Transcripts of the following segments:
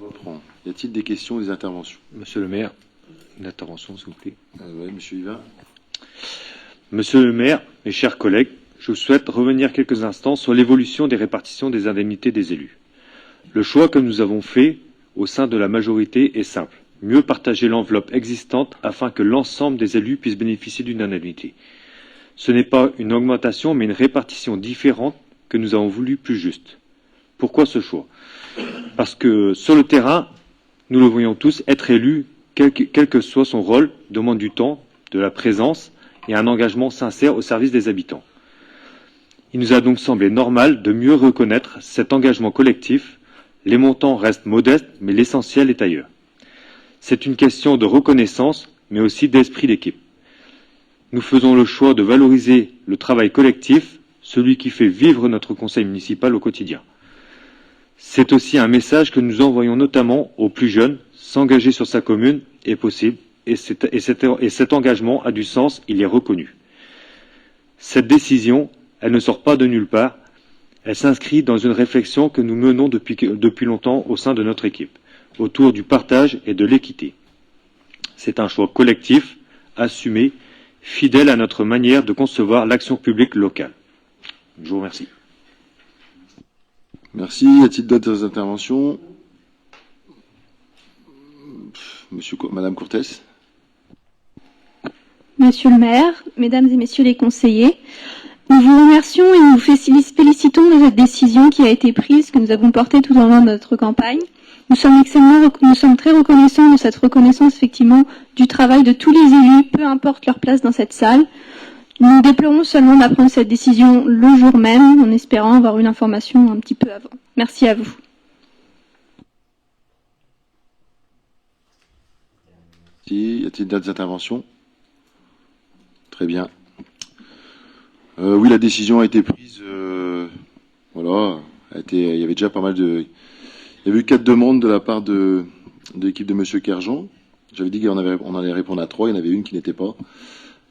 reprend. Y a-t-il des questions ou des interventions? Monsieur le maire, une intervention, s'il vous plaît. Oui, monsieur Yvain. Monsieur le maire, mes chers collègues, je souhaite revenir quelques instants sur l'évolution des répartitions des indemnités des élus. Le choix que nous avons fait au sein de la majorité est simple. Mieux partager l'enveloppe existante afin que l'ensemble des élus puissent bénéficier d'une indemnité. Ce n'est pas une augmentation, mais une répartition différente que nous avons voulu plus juste. Pourquoi ce choix? Parce que sur le terrain, nous le voyons tous, être élu, quel que soit son rôle, demande du temps, de la présence et un engagement sincère au service des habitants. Il nous a donc semblé normal de mieux reconnaître cet engagement collectif. Les montants restent modestes, mais l'essentiel est ailleurs. C'est une question de reconnaissance, mais aussi d'esprit d'équipe. Nous faisons le choix de valoriser le travail collectif, celui qui fait vivre notre conseil municipal au quotidien. C'est aussi un message que nous envoyons notamment aux plus jeunes. S'engager sur sa commune est possible, et cet engagement a du sens, il est reconnu. Cette décision, elle ne sort pas de nulle part, elle s'inscrit dans une réflexion que nous menons depuis longtemps au sein de notre équipe, autour du partage et de l'équité. C'est un choix collectif, assumé, fidèle à notre manière de concevoir l'action publique locale. Je vous remercie. Merci. Y a-t-il d'autres interventions? Madame Cortès. Monsieur le maire, mesdames et messieurs les conseillers, nous vous remercions et nous vous félicitons de cette décision qui a été prise, que nous avons portée tout au long de notre campagne. Nous sommes très reconnaissants de cette reconnaissance, effectivement, du travail de tous les élus, peu importe leur place dans cette salle. Nous déplorons seulement d'apprendre cette décision le jour même, en espérant avoir une information un petit peu avant. Merci à vous. Y a-t-il d'autres interventions? Très bien. Oui, la décision a été prise. Voilà. Il y avait déjà pas mal de... Il y avait eu 4 demandes de la part de l'équipe de Monsieur Kerjean. J'avais dit qu'on allait répondre à 3. Il y en avait une qui n'était pas.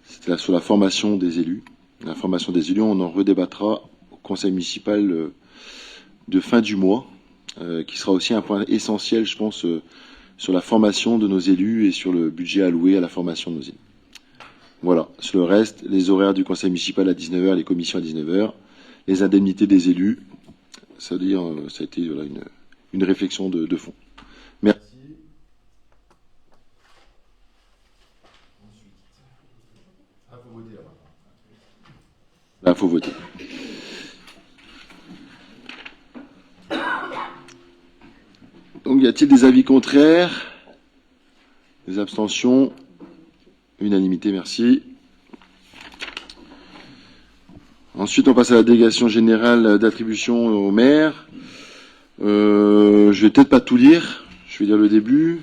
C'était sur la formation des élus. La formation des élus, on en redébattra au conseil municipal de fin du mois, qui sera aussi un point essentiel, je pense, sur la formation de nos élus et sur le budget alloué à la formation de nos élus. Voilà. Sur le reste, les horaires du conseil municipal à 19h, les commissions à 19h, les indemnités des élus, c'est-à-dire, ça a été voilà, une réflexion de fond. Merci. Là, il faut voter. Donc, y a-t-il des avis contraires? Des abstentions? Unanimité, merci. Ensuite, on passe à la délégation générale d'attribution au maire. Je vais peut-être pas tout lire. Je vais lire le début.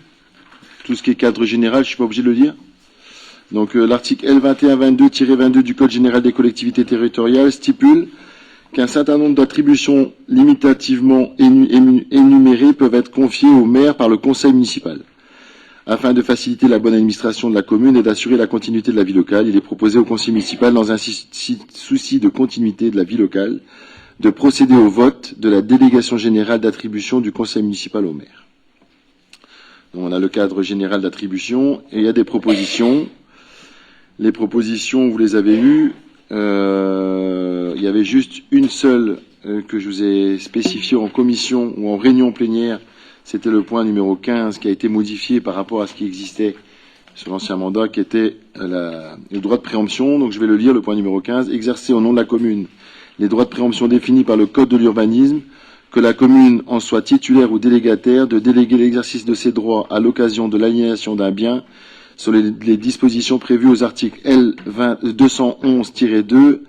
Tout ce qui est cadre général, je suis pas obligé de le lire. Donc, l'article L2122-22 du Code général des collectivités territoriales stipule qu'un certain nombre d'attributions limitativement énumérées peuvent être confiées au maire par le conseil municipal. Afin de faciliter la bonne administration de la commune et d'assurer la continuité de la vie locale, il est proposé au conseil municipal, dans un souci de continuité de la vie locale, de procéder au vote de la délégation générale d'attribution du conseil municipal au maire. Donc, on a le cadre général d'attribution et il y a des propositions. Les propositions, vous les avez eues. Il y avait juste une seule que je vous ai spécifiée en commission ou en réunion plénière. C'était le point numéro 15 qui a été modifié par rapport à ce qui existait sur l'ancien mandat, qui était le droit de préemption. Donc je vais le lire, le point numéro 15. Exercer au nom de la commune les droits de préemption définis par le Code de l'urbanisme, que la commune en soit titulaire ou délégataire, de déléguer l'exercice de ses droits à l'occasion de l'aliénation d'un bien sur les dispositions prévues aux articles L211-2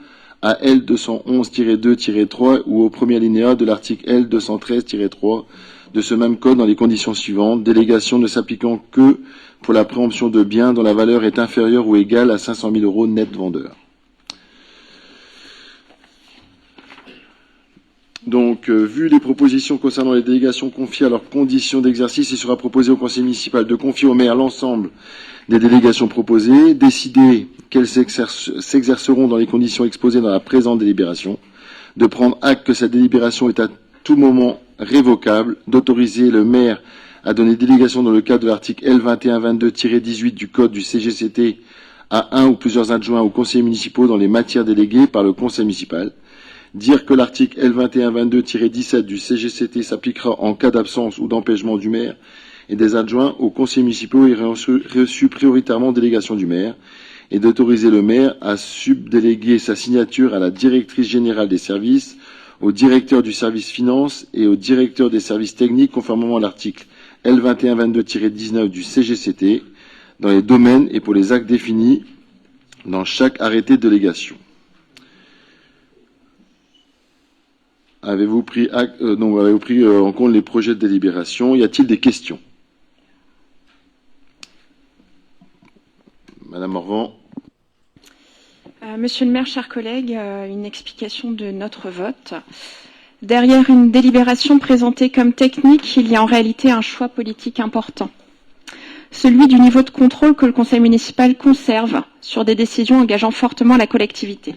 à L211-2-3 ou au premier alinéa de l'article L213-3 de ce même code dans les conditions suivantes. Délégation ne s'appliquant que pour la préemption de biens dont la valeur est inférieure ou égale à 500 000 € net vendeur. Donc, vu les propositions concernant les délégations confiées à leurs conditions d'exercice, il sera proposé au conseil municipal de confier au maire l'ensemble des délégations proposées, décider qu'elles s'exerceront dans les conditions exposées dans la présente délibération, de prendre acte que cette délibération est à tout moment révocable, d'autoriser le maire a donné délégation dans le cadre de l'article L2122-18 du Code du CGCT à un ou plusieurs adjoints aux conseillers municipaux dans les matières déléguées par le conseil municipal. Dire que l'article L2122-17 du CGCT s'appliquera en cas d'absence ou d'empêchement du maire et des adjoints aux conseillers municipaux ayant reçu prioritairement délégation du maire, et d'autoriser le maire à subdéléguer sa signature à la directrice générale des services, au directeur du service finance et au directeur des services techniques conformément à l'article L2122-19 du CGCT dans les domaines et pour les actes définis dans chaque arrêté de délégation. Avez-vous pris en compte les projets de délibération? Y a-t-il des questions? Madame Morvan. Monsieur le maire, chers collègues, une explication de notre vote. Derrière une délibération présentée comme technique, il y a en réalité un choix politique important. Celui du niveau de contrôle que le conseil municipal conserve sur des décisions engageant fortement la collectivité.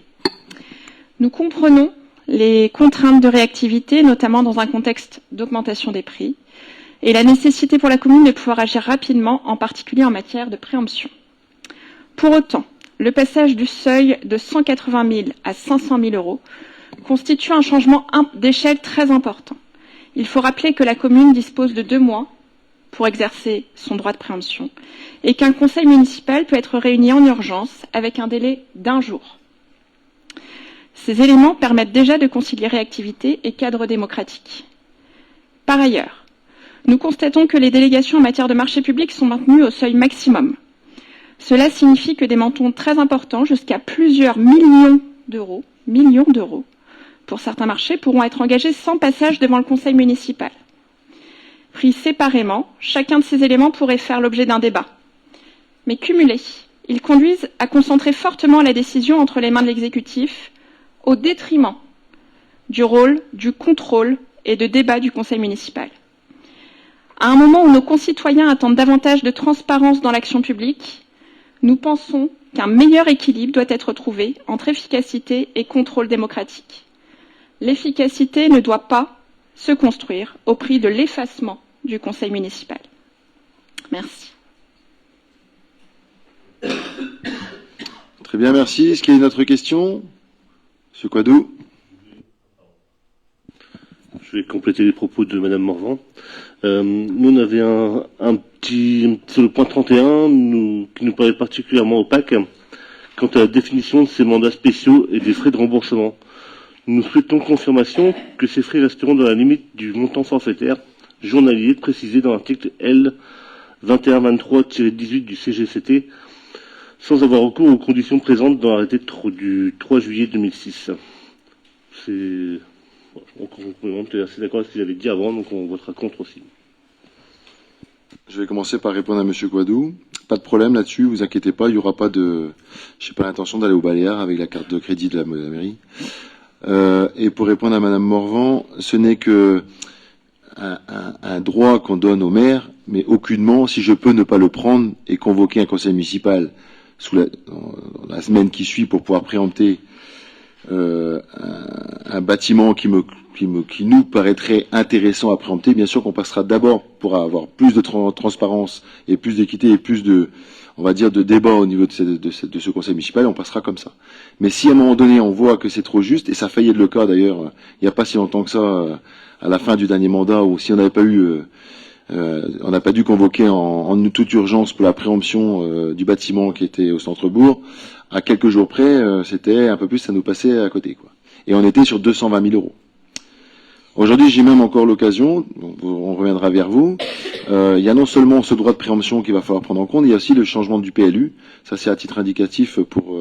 Nous comprenons les contraintes de réactivité, notamment dans un contexte d'augmentation des prix, et la nécessité pour la commune de pouvoir agir rapidement, en particulier en matière de préemption. Pour autant, le passage du seuil de 180 000 à 500 000 euros constitue un changement d'échelle très important. Il faut rappeler que la commune dispose de 2 mois pour exercer son droit de préemption et qu'un conseil municipal peut être réuni en urgence avec un délai d'1 jour. Ces éléments permettent déjà de concilier réactivité et cadre démocratique. Par ailleurs, nous constatons que les délégations en matière de marché public sont maintenues au seuil maximum. Cela signifie que des montants très importants, jusqu'à plusieurs millions d'euros, pour certains marchés, pourront être engagés sans passage devant le conseil municipal. Pris séparément, chacun de ces éléments pourrait faire l'objet d'un débat. Mais cumulés, ils conduisent à concentrer fortement la décision entre les mains de l'exécutif, au détriment du rôle, du contrôle et de débat du conseil municipal. À un moment où nos concitoyens attendent davantage de transparence dans l'action publique, nous pensons qu'un meilleur équilibre doit être trouvé entre efficacité et contrôle démocratique. L'efficacité ne doit pas se construire au prix de l'effacement du conseil municipal. Merci. Très bien, merci. Est-ce qu'il y a une autre question? Monsieur Quadou. Je vais compléter les propos de Madame Morvan. Nous, on avait un petit, sur le point 31, qui nous paraît particulièrement opaque, quant à la définition de ces mandats spéciaux et des frais de remboursement. Nous souhaitons confirmation que ces frais resteront dans la limite du montant forfaitaire journalier précisé dans l'article L2123-18 du CGCT, sans avoir recours aux conditions présentes dans l'arrêté du 3 juillet 2006. On est assez d'accord avec ce que j'avais dit avant, donc on votera contre aussi. Je vais commencer par répondre à Monsieur Quadou. Pas de problème là-dessus, vous inquiétez pas, il n'y aura pas de... Je n'ai pas l'intention d'aller au Baléares avec la carte de crédit de la mairie. Et pour répondre à Madame Morvan, ce n'est que un droit qu'on donne au maire, mais aucunement, si je peux ne pas le prendre et convoquer un conseil municipal dans la semaine qui suit pour pouvoir préempter un bâtiment qui nous paraîtrait intéressant à préempter, bien sûr qu'on passera d'abord pour avoir plus de transparence et plus d'équité et plus de, on va dire, de débat au niveau de ce conseil municipal, on passera comme ça. Mais si à un moment donné on voit que c'est trop juste, et ça a failli être le cas d'ailleurs, il n'y a pas si longtemps que ça, à la fin du dernier mandat, ou si on n'avait pas eu, on n'a pas dû convoquer en toute urgence pour la préemption du bâtiment qui était au centre-bourg, à quelques jours près, c'était un peu plus, ça nous passait à côté, quoi. Et on était sur 220 000 euros. Aujourd'hui, j'ai même encore l'occasion, on reviendra vers vous, il y a non seulement ce droit de préemption qu'il va falloir prendre en compte, il y a aussi le changement du PLU, ça c'est à titre indicatif pour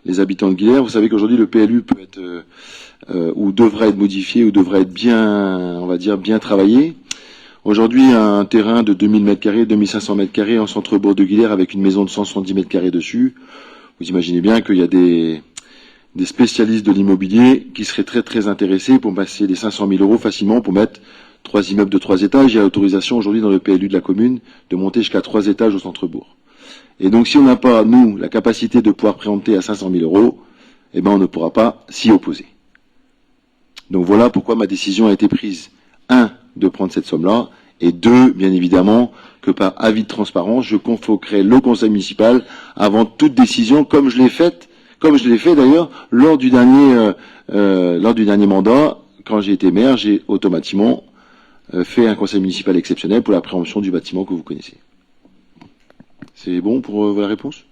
les habitants de Guilherme. Vous savez qu'aujourd'hui le PLU peut être, ou devrait être modifié, ou devrait être bien, on va dire, bien travaillé. Aujourd'hui, un terrain de 2000 m², 2500 m² en centre-bourg de Guilherme avec une maison de 170 m² dessus, vous imaginez bien qu'il y a des spécialistes de l'immobilier qui seraient très très intéressés pour passer les 500 000 euros facilement pour mettre 3 immeubles de 3 étages. Il y a l'autorisation aujourd'hui dans le PLU de la commune de monter jusqu'à 3 étages au centre-bourg. Et donc si on n'a pas, nous, la capacité de pouvoir préempter à 500 000 euros, eh ben on ne pourra pas s'y opposer. Donc voilà pourquoi ma décision a été prise. 1, de prendre cette somme-là, Et 2, bien évidemment, que par avis de transparence, je convoquerai le conseil municipal avant toute décision, comme je l'ai fait d'ailleurs lors du dernier mandat. Quand j'ai été maire, j'ai automatiquement fait un conseil municipal exceptionnel pour la préemption du bâtiment que vous connaissez. C'est bon pour la réponse?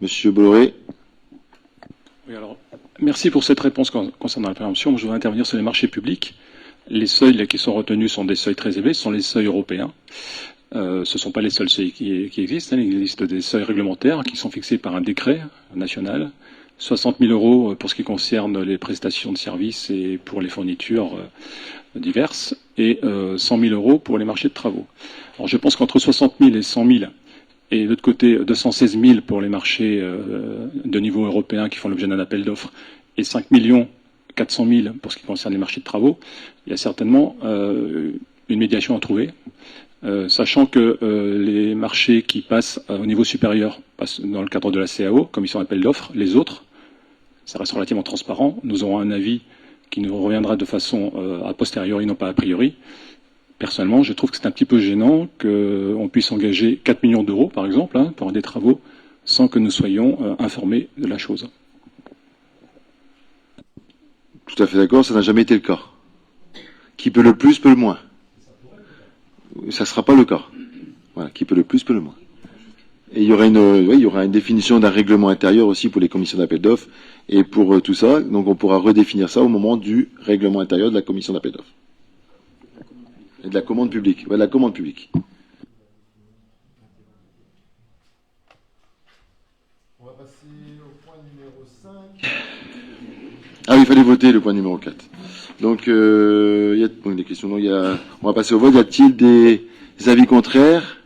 Monsieur Bolloré? Oui, alors, merci pour cette réponse concernant la préemption. Je voudrais intervenir sur les marchés publics. Les seuils qui sont retenus sont des seuils très élevés, ce sont les seuils européens. Ce ne sont pas les seuls seuils qui existent. Il existe des seuils réglementaires qui sont fixés par un décret national. 60 000 € pour ce qui concerne les prestations de services et pour les fournitures diverses, et 100 000 € pour les marchés de travaux. Alors je pense qu'entre 60 000 et 100 000, et de l'autre côté 216 000 pour les marchés de niveau européen qui font l'objet d'un appel d'offres, et 5 400 000 pour ce qui concerne les marchés de travaux, il y a certainement une médiation à trouver. Sachant que les marchés qui passent au niveau supérieur passent dans le cadre de la CAO, commission d'appel d'offres, les autres, ça reste relativement transparent. Nous aurons un avis qui nous reviendra de façon a posteriori, non pas a priori. Personnellement, je trouve que c'est un petit peu gênant qu'on puisse engager 4 millions d'euros, par exemple, pour des travaux, sans que nous soyons informés de la chose. Tout à fait d'accord, ça n'a jamais été le cas. Qui peut le plus, peut le moins. Ça ne sera pas le cas. Voilà, qui peut le plus, peut le moins. Et il y aura une définition d'un règlement intérieur aussi pour les commissions d'appel d'offres et pour tout ça. Donc on pourra redéfinir ça au moment du règlement intérieur de la commission d'appel d'offres. Et de la commande publique. Ouais, la commande publique. On va passer au point numéro 5. Ah oui, il fallait voter le point numéro 4. Donc, il y a des questions. Donc, on va passer au vote. Y a-t-il des avis contraires?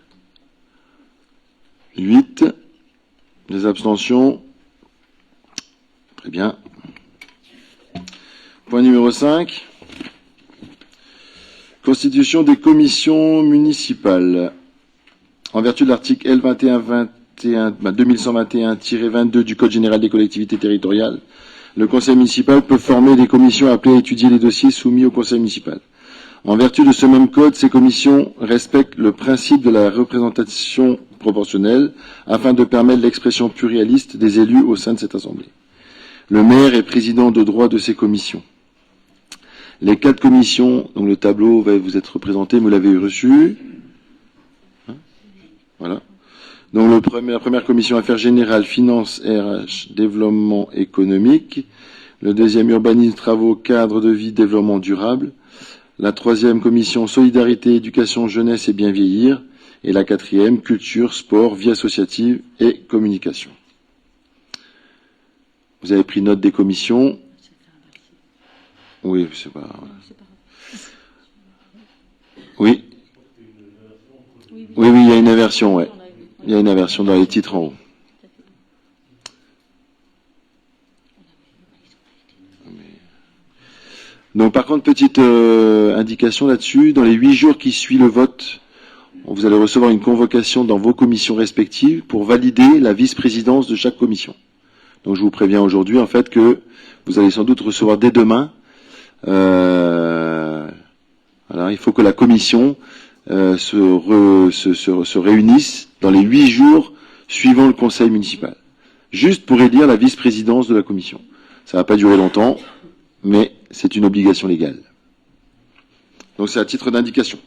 8. Des abstentions? Très bien. Point numéro 5. Constitution des commissions municipales. En vertu de l'article L2121-2122 du Code général des collectivités territoriales, le conseil municipal peut former des commissions appelées à étudier les dossiers soumis au conseil municipal. En vertu de ce même code, ces commissions respectent le principe de la représentation proportionnelle afin de permettre l'expression pluraliste des élus au sein de cette assemblée. Le maire est président de droit de ces commissions. Les 4 commissions, donc le tableau va vous être représenté, vous l'avez reçu. Voilà. Donc la première commission affaires générales, finances, RH, développement économique. Le deuxième urbanisme, travaux, cadre de vie, développement durable. La troisième commission solidarité, éducation, jeunesse et bien vieillir. Et la quatrième, culture, sport, vie associative et communication. Vous avez pris note des commissions. Oui, c'est pas. Oui. Oui, il y a une inversion, ouais. Il y a une inversion dans les titres en haut. Donc, par contre, petite indication là-dessus. Dans les 8 jours qui suivent le vote, vous allez recevoir une convocation dans vos commissions respectives pour valider la vice-présidence de chaque commission. Donc, je vous préviens aujourd'hui, en fait, que vous allez sans doute recevoir dès demain. Voilà, il faut que la commission se réunisse dans les 8 jours suivant le conseil municipal. Juste pour élire la vice-présidence de la commission. Ça va pas durer longtemps, mais c'est une obligation légale. Donc c'est à titre d'indication.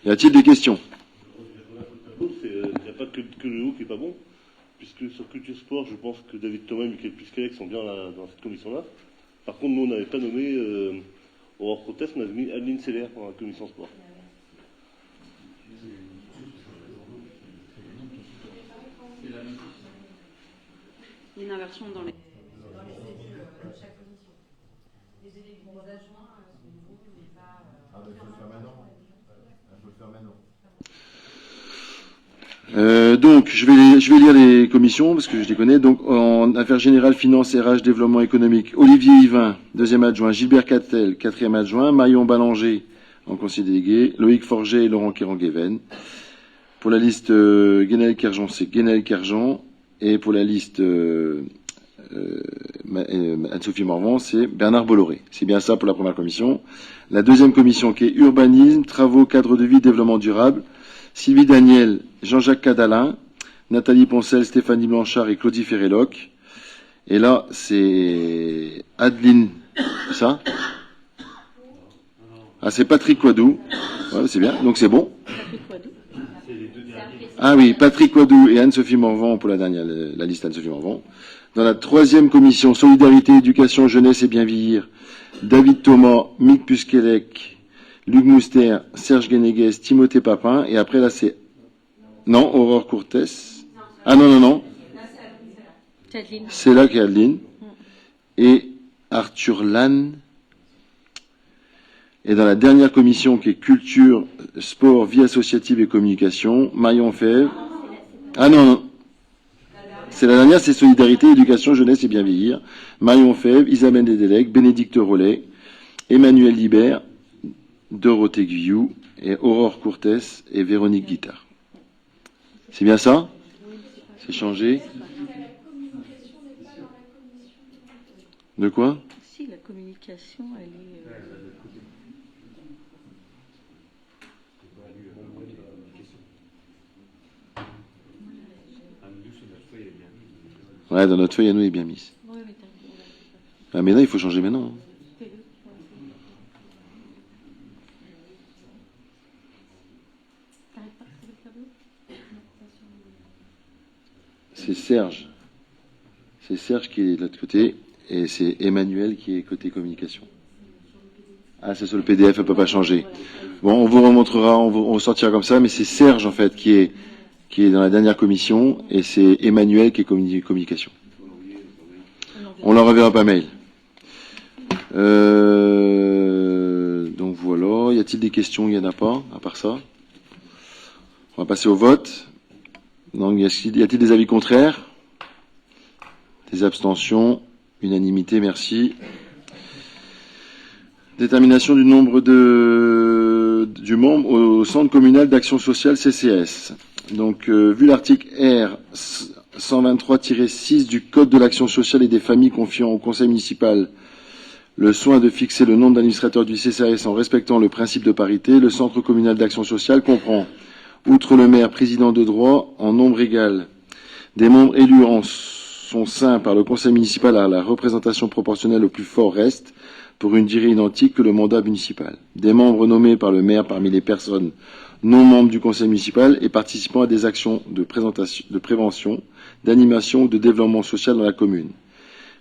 Y a-t-il des questions? Il n'y a pas que le haut qui est pas bon, puisque sur Culture Sport, je pense que David Thomas et Michael Piscalec sont bien dans cette commission-là. Par contre, nous, on n'avait pas nommé, au hors protest, on avait mis Adeline Seller pour la commission sport. Il y a une inversion dans les... chaque commission. Les adjoints sont nouveaux, mais pas... Ah ben, il faut le faire maintenant. Il faut le faire maintenant. Donc, je vais lire les commissions, parce que je les connais. Donc, en affaires générales, finances, RH, développement économique, Olivier Yvain, 2e adjoint, Gilbert Cattel, 4e adjoint, Marion Ballanger, en conseiller délégué, Loïc Forget et Laurent Kéran-Guéven. Pour la liste Guénel Kerjan, c'est Guénel Kerjan. Et pour la liste Anne-Sophie Morvan, c'est Bernard Bolloré. C'est bien ça pour la première commission. La deuxième commission qui est urbanisme, travaux, cadre de vie, développement durable, Sylvie Daniel, Jean-Jacques Cadalin, Nathalie Poncel, Stéphanie Blanchard et Claudie Ferreloc. Et là, c'est Adeline, c'est ça? Ah, c'est Patrick Quadou. Ouais, c'est bien, donc c'est bon. Ah oui, Patrick Quadou et Anne-Sophie Morvan pour la dernière, la liste Anne-Sophie Morvan. Dans la troisième commission, Solidarité, Éducation, Jeunesse et Bien Vieillir, David Thomas, Mick Puskelec, Luc Mouster, Serge Guénéguez, Timothée Papin, et après là c'est... Non, Aurore Courtès. Ah non. C'est là qu'il y a Adeline. Et Arthur Lannes. Et dans la dernière commission qui est Culture, Sport, Vie associative et Communication, Marion Fèvre. Ah non. C'est la dernière, c'est Solidarité, Éducation, Jeunesse et Bien Vieillir. Marion Fèvre, Isabelle Desdélec, Bénédicte Rollet, Emmanuel Libert, Dorothée Guyou, et Aurore Courtès et Véronique Guittard. C'est bien ça? C'est changé? De quoi? Si, la communication, elle est... Ouais, dans notre feuille à nous, elle est bien mise. Ah, mais là, il faut changer maintenant. C'est Serge. C'est Serge qui est de l'autre côté, et c'est Emmanuel qui est côté communication. Ah, c'est sur le PDF, elle ne peut pas changer. Bon, on vous remontrera, on sortira comme ça, mais c'est Serge, en fait, qui est dans la dernière commission, et c'est Emmanuel qui est communication. On leur enverra par mail. Donc voilà, y a-t-il des questions? Il n'y en a pas, à part ça. On va passer au vote. Donc, y a-t-il des avis contraires? Des abstentions? Unanimité, merci. Détermination du nombre du membre au centre communal d'action sociale CCS. Donc, vu l'article R 123-6 du Code de l'action sociale et des familles confiant au conseil municipal le soin de fixer le nombre d'administrateurs du CCAS en respectant le principe de parité, le centre communal d'action sociale comprend, outre le maire président de droit, en nombre égal, des membres élus en son sein par le conseil municipal à la représentation proportionnelle au plus fort reste, pour une durée identique que le mandat municipal. Des membres nommés par le maire parmi les personnes non membres du conseil municipal et participant à des actions de prévention, d'animation ou de développement social dans la commune.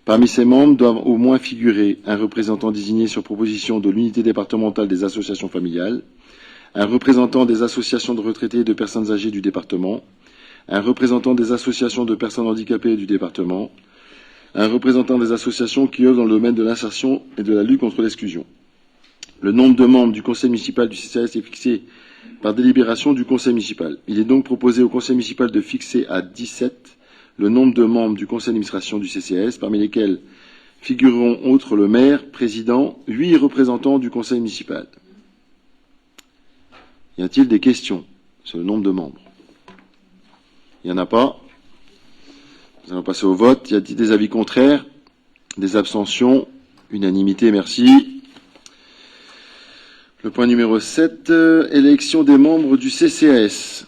Parmi ces membres doivent au moins figurer un représentant désigné sur proposition de l'unité départementale des associations familiales, un représentant des associations de retraités et de personnes âgées du département, un représentant des associations de personnes handicapées du département, un représentant des associations qui œuvrent dans le domaine de l'insertion et de la lutte contre l'exclusion. Le nombre de membres du conseil municipal du CCAS est fixé par délibération du conseil municipal. Il est donc proposé au conseil municipal de fixer à 17 le nombre de membres du conseil d'administration du CCAS, parmi lesquels figureront, outre le maire, président, 8 représentants du conseil municipal. Y a-t-il des questions sur le nombre de membres? Il n'y en a pas. Nous allons passer au vote. Y a-t-il des avis contraires? Des abstentions? Unanimité, merci. Le point numéro 7, élection des membres du CCAS.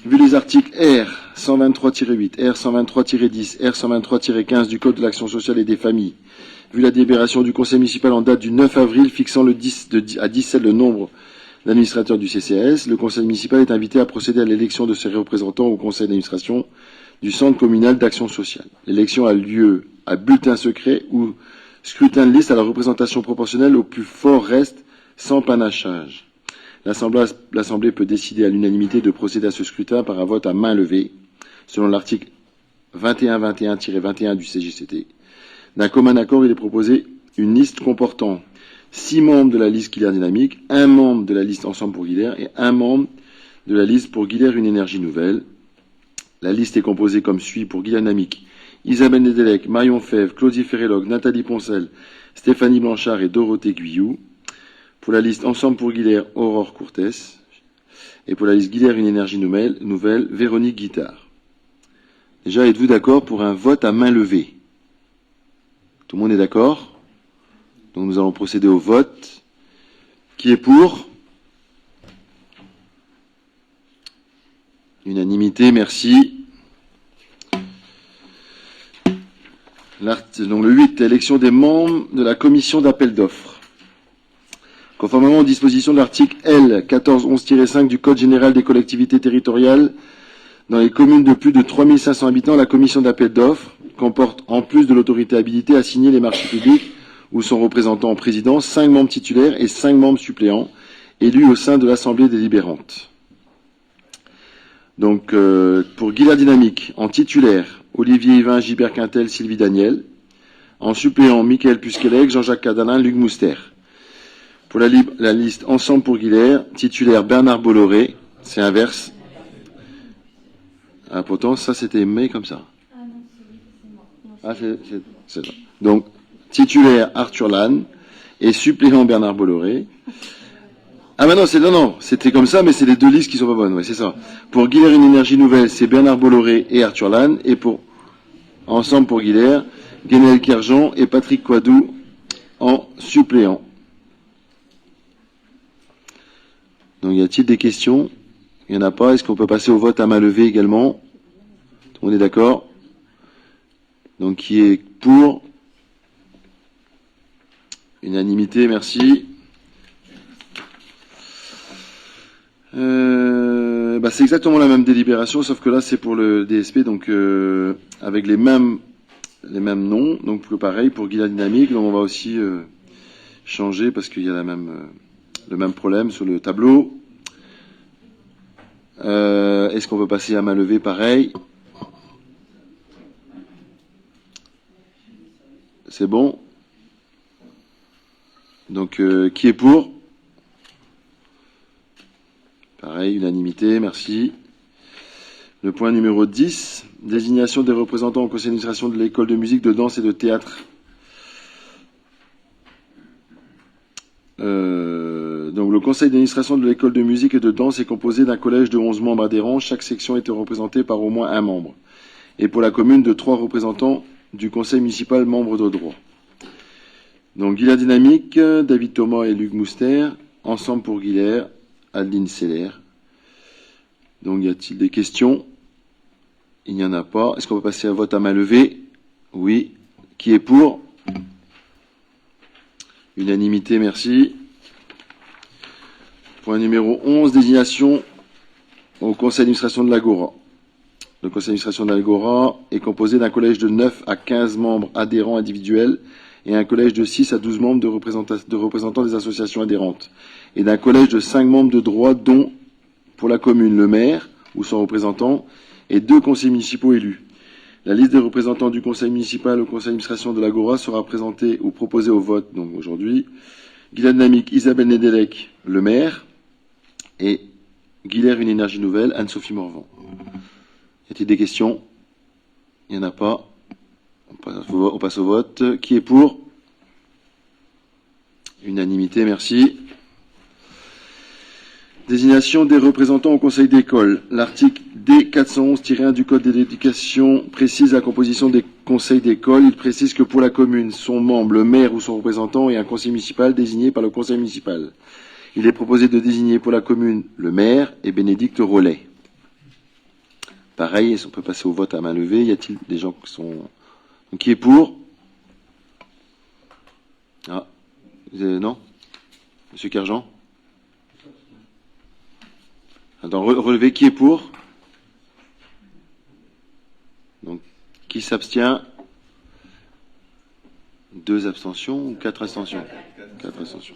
Vu les articles R 123-8, R 123-10, R 123-15 du Code de l'action sociale et des familles, vu la délibération du conseil municipal en date du 9 avril fixant à 17 le nombre d'administrateurs du CCAS, le conseil municipal est invité à procéder à l'élection de ses représentants au conseil d'administration du centre communal d'action sociale. L'élection a lieu à bulletin secret ou scrutin de liste à la représentation proportionnelle au plus fort reste sans panachage. L'Assemblée peut décider à l'unanimité de procéder à ce scrutin par un vote à main levée, selon l'article 21-21-21 du CGCT. D'un commun accord, il est proposé une liste comportant 6 membres de la liste Guilher Dynamique, 1 membre de la liste Ensemble pour Guilher et 1 membre de la liste pour Guilher Une Énergie Nouvelle. La liste est composée comme suit pour Guilher Dynamique: Isabelle Nedelec, Marion Fèvre, Claudie Ferreloc, Nathalie Poncel, Stéphanie Blanchard et Dorothée Guyou. Pour la liste Ensemble pour Guilher, Aurore Courtès. Et pour la liste Guilher Une Énergie Nouvelle, Véronique Guittard. Déjà, êtes-vous d'accord pour un vote à main levée? Tout le monde est d'accord? Donc nous allons procéder au vote. Qui est pour? Unanimité, merci. Donc le 8, élection des membres de la commission d'appel d'offres. Conformément aux dispositions de l'article L. 1411-5 du Code général des collectivités territoriales, dans les communes de plus de 3500 habitants, la commission d'appel d'offres comporte, en plus de l'autorité habilitée à signer les marchés publics ou son représentant en présidence, 5 membres titulaires et 5 membres suppléants, élus au sein de l'Assemblée délibérante. Donc, pour Guilherme Dynamique, en titulaire, Olivier Yvain, Gilbert Quintel, Sylvie Daniel. En suppléant, Michael Puskelec, Jean-Jacques Cadalin, Luc Mouster. Pour la liste Ensemble pour Guilherme, titulaire Bernard Bolloré, c'est inverse. Ah, pourtant, ça c'était aimé comme ça. Ah, c'est ça. Donc, titulaire Arthur Lannes et suppléant Bernard Bolloré. Ah, bah non, c'était comme ça, mais c'est les deux listes qui sont pas bonnes, ouais, c'est ça. Pour Guilherme une énergie nouvelle, c'est Bernard Bolloré et Arthur Lannes, et pour Ensemble pour Guilherme, Guénel Kerjan et Patrick Coidou en suppléant. Donc, y a-t-il des questions? Il n'y en a pas. Est-ce qu'on peut passer au vote à main levée également? Tout le monde est d'accord? Donc, qui est pour? Unanimité, merci. C'est exactement la même délibération, sauf que là, c'est pour le DSP, donc avec les mêmes noms. Donc, pareil, pour Guilherme Dynamique, donc on va aussi changer parce qu'il y a le même problème sur le tableau. Est-ce qu'on peut passer à main levée pareil? C'est bon. Donc, qui est pour? Pareil, unanimité, merci. Le point numéro 10, désignation des représentants au conseil d'administration de l'école de musique, de danse et de théâtre. Donc, le conseil d'administration de l'école de musique et de danse est composé d'un collège de 11 membres adhérents. Chaque section était représentée par au moins un membre. Et pour la commune, de 3 représentants du conseil municipal membres de droit. Donc, Guilherme Dynamique, David Thomas et Luc Mouster. Ensemble pour Guilherme, Adeline Seller. Donc, y a-t-il des questions? Il n'y en a pas. Est-ce qu'on peut passer à vote à main levée? Oui. Qui est pour? Unanimité, merci. Point numéro 11, désignation au conseil d'administration de l'Agora. Le conseil d'administration de l'Agora est composé d'un collège de 9 à 15 membres adhérents individuels et un collège de 6 à 12 membres de représentants des associations adhérentes, et d'un collège de 5 membres de droit, dont, pour la commune, le maire ou son représentant, et 2 conseillers municipaux élus. La liste des représentants du conseil municipal au conseil d'administration de l'Agora sera présentée ou proposée au vote, donc aujourd'hui. Guilherme Dynamique, Isabelle Nedelec, le maire, et Guilherme une énergie nouvelle, Anne-Sophie Morvan. Y a-t-il des questions? Il n'y en a pas. On passe au vote. Qui est pour? Unanimité, merci. Désignation des représentants au conseil d'école. L'article D411-1 du Code de l'éducation précise la composition des conseils d'école. Il précise que pour la commune, son membre, le maire ou son représentant, et un conseil municipal désigné par le conseil municipal. Il est proposé de désigner pour la commune le maire et Bénédicte Rollet. Pareil, on peut passer au vote à main levée. Y a-t-il des gens qui sont... Donc, qui est pour? Ah, non? Monsieur Kerjan? Attends, relevez, qui est pour? Donc, qui s'abstient? 2 abstentions ou 4 abstentions? 4 abstentions.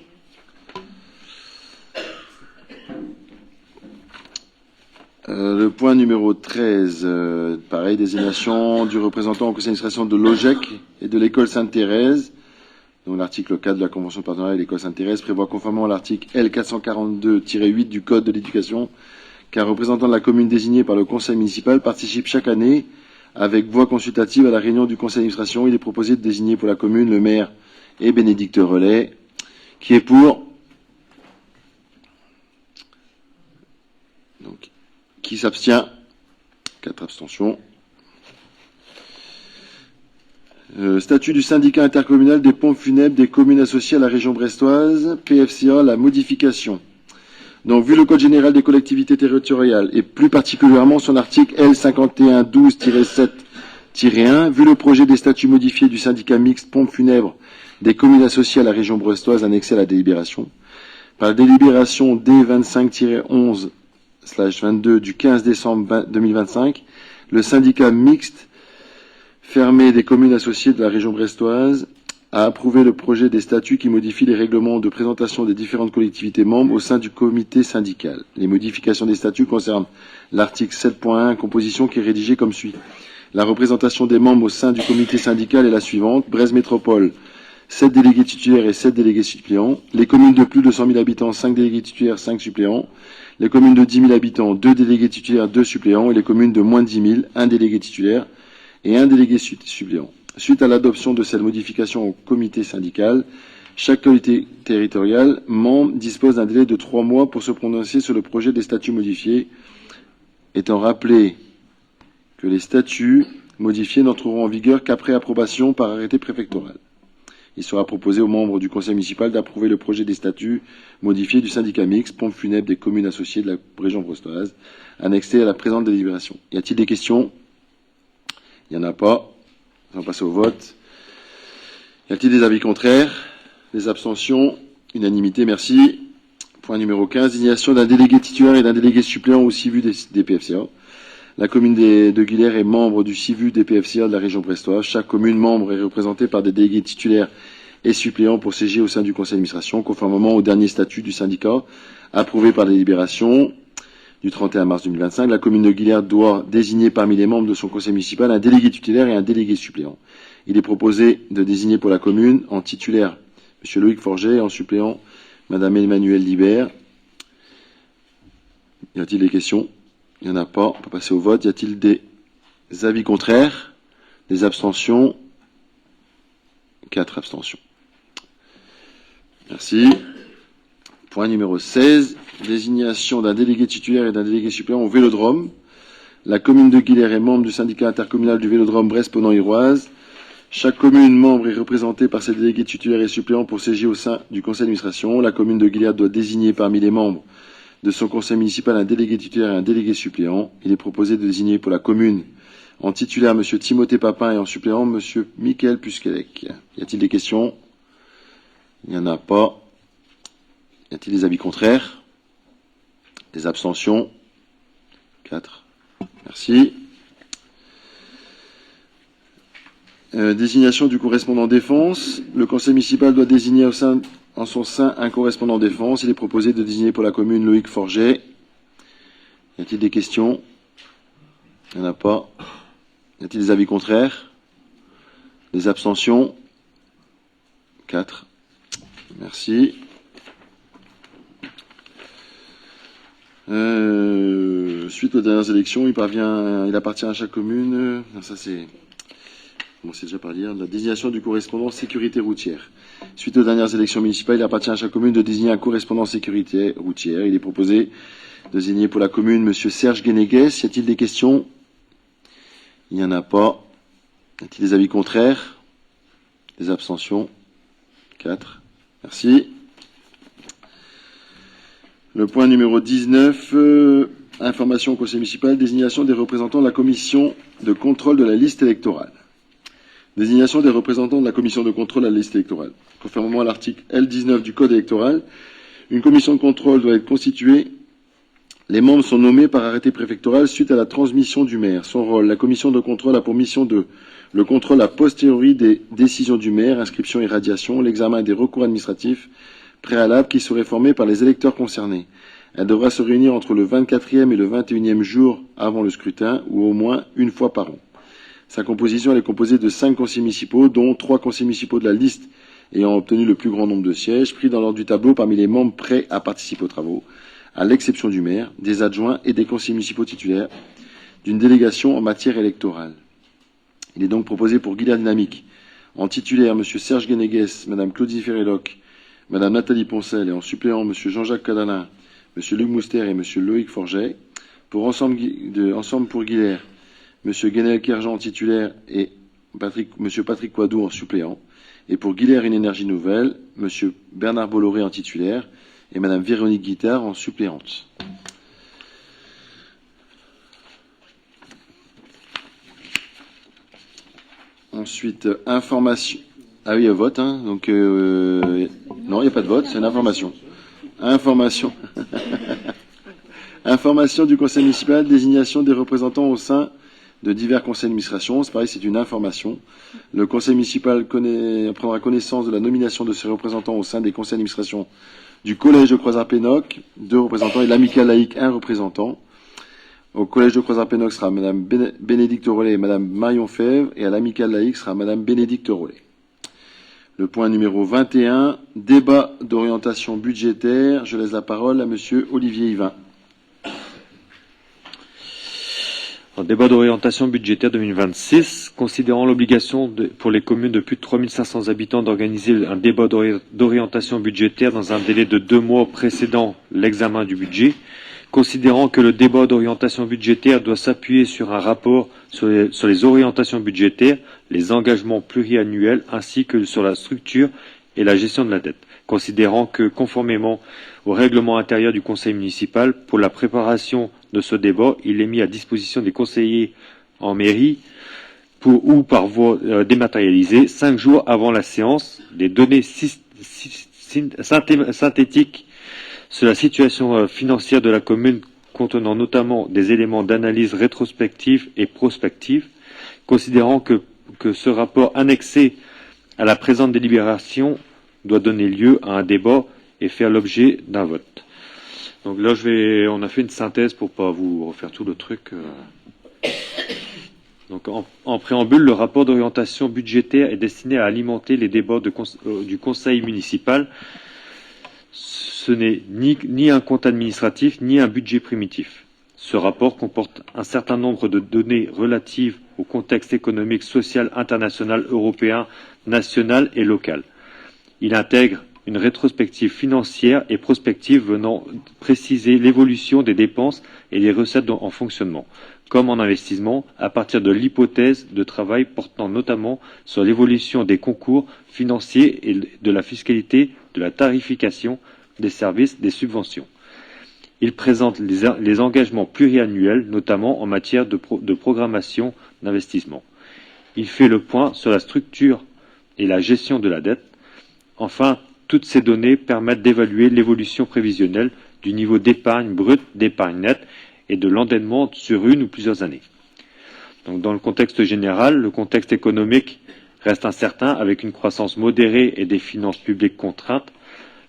Le point numéro 13, pareil, désignation du représentant au conseil d'administration de l'OGEC et de l'école Sainte-Thérèse. Donc l'article 4 de la Convention de partenariat de l'école Sainte-Thérèse prévoit, conformément à l'article L442-8 du Code de l'éducation, qu'un représentant de la commune désigné par le conseil municipal participe chaque année avec voix consultative à la réunion du conseil d'administration. Il est proposé de désigner pour la commune le maire et Bénédicte Rollet. Qui est pour? Donc, qui s'abstient? 4 abstentions. Statut du syndicat intercommunal des pompes funèbres des communes associées à la région brestoise, PFCA, la modification. Donc, vu le Code général des collectivités territoriales, et plus particulièrement son article L5112-7-1, vu le projet des statuts modifiés du syndicat mixte pompes funèbres des communes associées à la région brestoise annexée à la délibération, par la délibération D25-11/22 du 15 décembre 2025, le syndicat mixte fermé des communes associées de la région brestoise a approuvé le projet des statuts qui modifient les règlements de présentation des différentes collectivités membres au sein du comité syndical. Les modifications des statuts concernent l'article 7.1, composition qui est rédigée comme suit. La représentation des membres au sein du comité syndical est la suivante. Brest Métropole, 7 délégués titulaires et 7 délégués suppléants. Les communes de plus de 100 000 habitants, 5 délégués titulaires, 5 suppléants. Les communes de 10 000 habitants, 2 délégués titulaires, 2 suppléants. Et les communes de moins de 10 000, 1 délégué titulaire et 1 délégué suppléant. Suite à l'adoption de cette modification au comité syndical, chaque collectivité territoriale membre dispose d'un délai de 3 mois pour se prononcer sur le projet des statuts modifiés, étant rappelé que les statuts modifiés n'entreront en vigueur qu'après approbation par arrêté préfectoral. Il sera proposé aux membres du conseil municipal d'approuver le projet des statuts modifiés du syndicat mixte pompes funèbres des communes associées de la région brestoise, annexé à la présente délibération. Y a-t-il des questions? Il n'y en a pas. On va passer au vote. Y a-t-il des avis contraires? Des abstentions? Unanimité, merci. Point numéro 15, désignation d'un délégué titulaire et d'un délégué suppléant au CIVU des PFCA. La commune de Guilher est membre du CIVU des PFCA de la région brestoise. Chaque commune membre est représentée par des délégués titulaires et suppléants pour siéger au sein du conseil d'administration, conformément au dernier statut du syndicat, approuvé par la délibération du 31 mars 2025, la commune de Guilher doit désigner parmi les membres de son conseil municipal un délégué titulaire et un délégué suppléant. Il est proposé de désigner pour la commune en titulaire M. Loïc Forget et en suppléant Mme Emmanuelle Libert. Y a-t-il des questions? Il n'y en a pas. On peut passer au vote. Y a-t-il des avis contraires? Des abstentions? 4 abstentions. Merci. Point numéro 16, désignation d'un délégué titulaire et d'un délégué suppléant au Vélodrome. La commune de Guilher est membre du syndicat intercommunal du Vélodrome Brest-Ponant-Iroise. Chaque commune membre est représentée par ses délégués titulaires et suppléants pour siéger au sein du conseil d'administration. La commune de Guilher doit désigner parmi les membres de son conseil municipal un délégué titulaire et un délégué suppléant. Il est proposé de désigner pour la commune en titulaire M. Timothée Papin et en suppléant M. Michael Puskelec. Y a-t-il des questions? Il n'y en a pas. Y a-t-il des avis contraires? Des abstentions? 4. Merci. Désignation du correspondant défense. Le conseil municipal doit désigner en son sein un correspondant défense. Il est proposé de désigner pour la commune Loïc Forget. Y a-t-il des questions? Il n'y en a pas. Y a-t-il des avis contraires? Des abstentions? 4. Merci. Suite aux dernières élections, il appartient à chaque commune. Ça c'est déjà par lire. La désignation du correspondant sécurité routière. Suite aux dernières élections municipales, il appartient à chaque commune de désigner un correspondant sécurité routière. Il est proposé de désigner pour la commune M. Serge Guénéguès. Y a-t-il des questions? Il n'y en a pas. Y a-t-il des avis contraires? Des abstentions? 4. Merci. Le point numéro 19, information au conseil municipal, désignation des représentants de la commission de contrôle de la liste électorale. Désignation des représentants de la commission de contrôle de la liste électorale. Conformément à l'article L19 du Code électoral, une commission de contrôle doit être constituée. Les membres sont nommés par arrêté préfectoral suite à la transmission du maire. Son rôle, la commission de contrôle a pour mission le contrôle a posteriori des décisions du maire, inscription et radiation, l'examen des recours administratifs préalables qui seraient formés par les électeurs concernés. Elle devra se réunir entre le 24e et le 21e jour avant le scrutin, ou au moins une fois par an. Sa composition elle est composée de 5 conseillers municipaux, dont 3 conseillers municipaux de la liste ayant obtenu le plus grand nombre de sièges, pris dans l'ordre du tableau parmi les membres prêts à participer aux travaux, à l'exception du maire, des adjoints et des conseillers municipaux titulaires, d'une délégation en matière électorale. Il est donc proposé pour Guilher Dynamique, en titulaire M. Serge Guénéguès, Mme Claudie Ferreloc, Mme Nathalie Poncel et en suppléant M. Jean-Jacques Cadalin, M. Luc Mouster et M. Loïc Forget. Pour ensemble pour Guilher, M. Guénel-Kerjean en titulaire et Monsieur Patrick Coadou en suppléant. Et pour Guilher une énergie nouvelle, Monsieur Bernard Bolloré en titulaire et Madame Véronique Guittard en suppléante. Ensuite, information. Ah oui, vote, hein. Donc, non, il n'y a pas de vote, c'est une information. Information. Information du conseil municipal, désignation des représentants au sein de divers conseils d'administration. C'est pareil, c'est une information. Le conseil municipal prendra connaissance de la nomination de ses représentants au sein des conseils d'administration du collège de Croizard-Pénoc, 2 représentants, et l'amicale laïque, 1 représentant. Au collège de Croizard-Pénoc sera Madame Bénédicte Rollet et Madame Marion Fèvre, et à l'amicale laïque sera Madame Bénédicte Rollet. Le point numéro 21, débat d'orientation budgétaire. Je laisse la parole à Monsieur Olivier Yvain. En débat d'orientation budgétaire 2026, considérant l'obligation pour les communes de plus de 3500 habitants d'organiser un débat d'orientation budgétaire dans un délai de 2 mois précédant l'examen du budget, considérant que le débat d'orientation budgétaire doit s'appuyer sur un rapport sur les orientations budgétaires, les engagements pluriannuels ainsi que sur la structure et la gestion de la dette, considérant que, conformément au règlement intérieur du conseil municipal, pour la préparation de ce débat, il est mis à disposition des conseillers en mairie ou par voie dématérialisée 5 jours avant la séance des données synthétiques sur la situation financière de la commune contenant notamment des éléments d'analyse rétrospective et prospective, considérant que ce rapport annexé à la présente délibération doit donner lieu à un débat et faire l'objet d'un vote. Donc là, on a fait une synthèse pour pas vous refaire tout le truc. Donc en préambule, le rapport d'orientation budgétaire est destiné à alimenter les débats du conseil municipal. Ce n'est ni un compte administratif, ni un budget primitif. Ce rapport comporte un certain nombre de données relatives au contexte économique, social, international, européen, national et local. Il intègre une rétrospective financière et prospective venant préciser l'évolution des dépenses et des recettes en fonctionnement, comme en investissement, à partir de l'hypothèse de travail portant notamment sur l'évolution des concours financiers et de la fiscalité, de la tarification, des services, des subventions. Il présente les engagements pluriannuels, notamment en matière de programmation d'investissement. Il fait le point sur la structure et la gestion de la dette. Enfin, toutes ces données permettent d'évaluer l'évolution prévisionnelle du niveau d'épargne brute, d'épargne nette et de l'endettement sur une ou plusieurs années. Donc, dans le contexte général, le contexte économique reste incertain avec une croissance modérée et des finances publiques contraintes.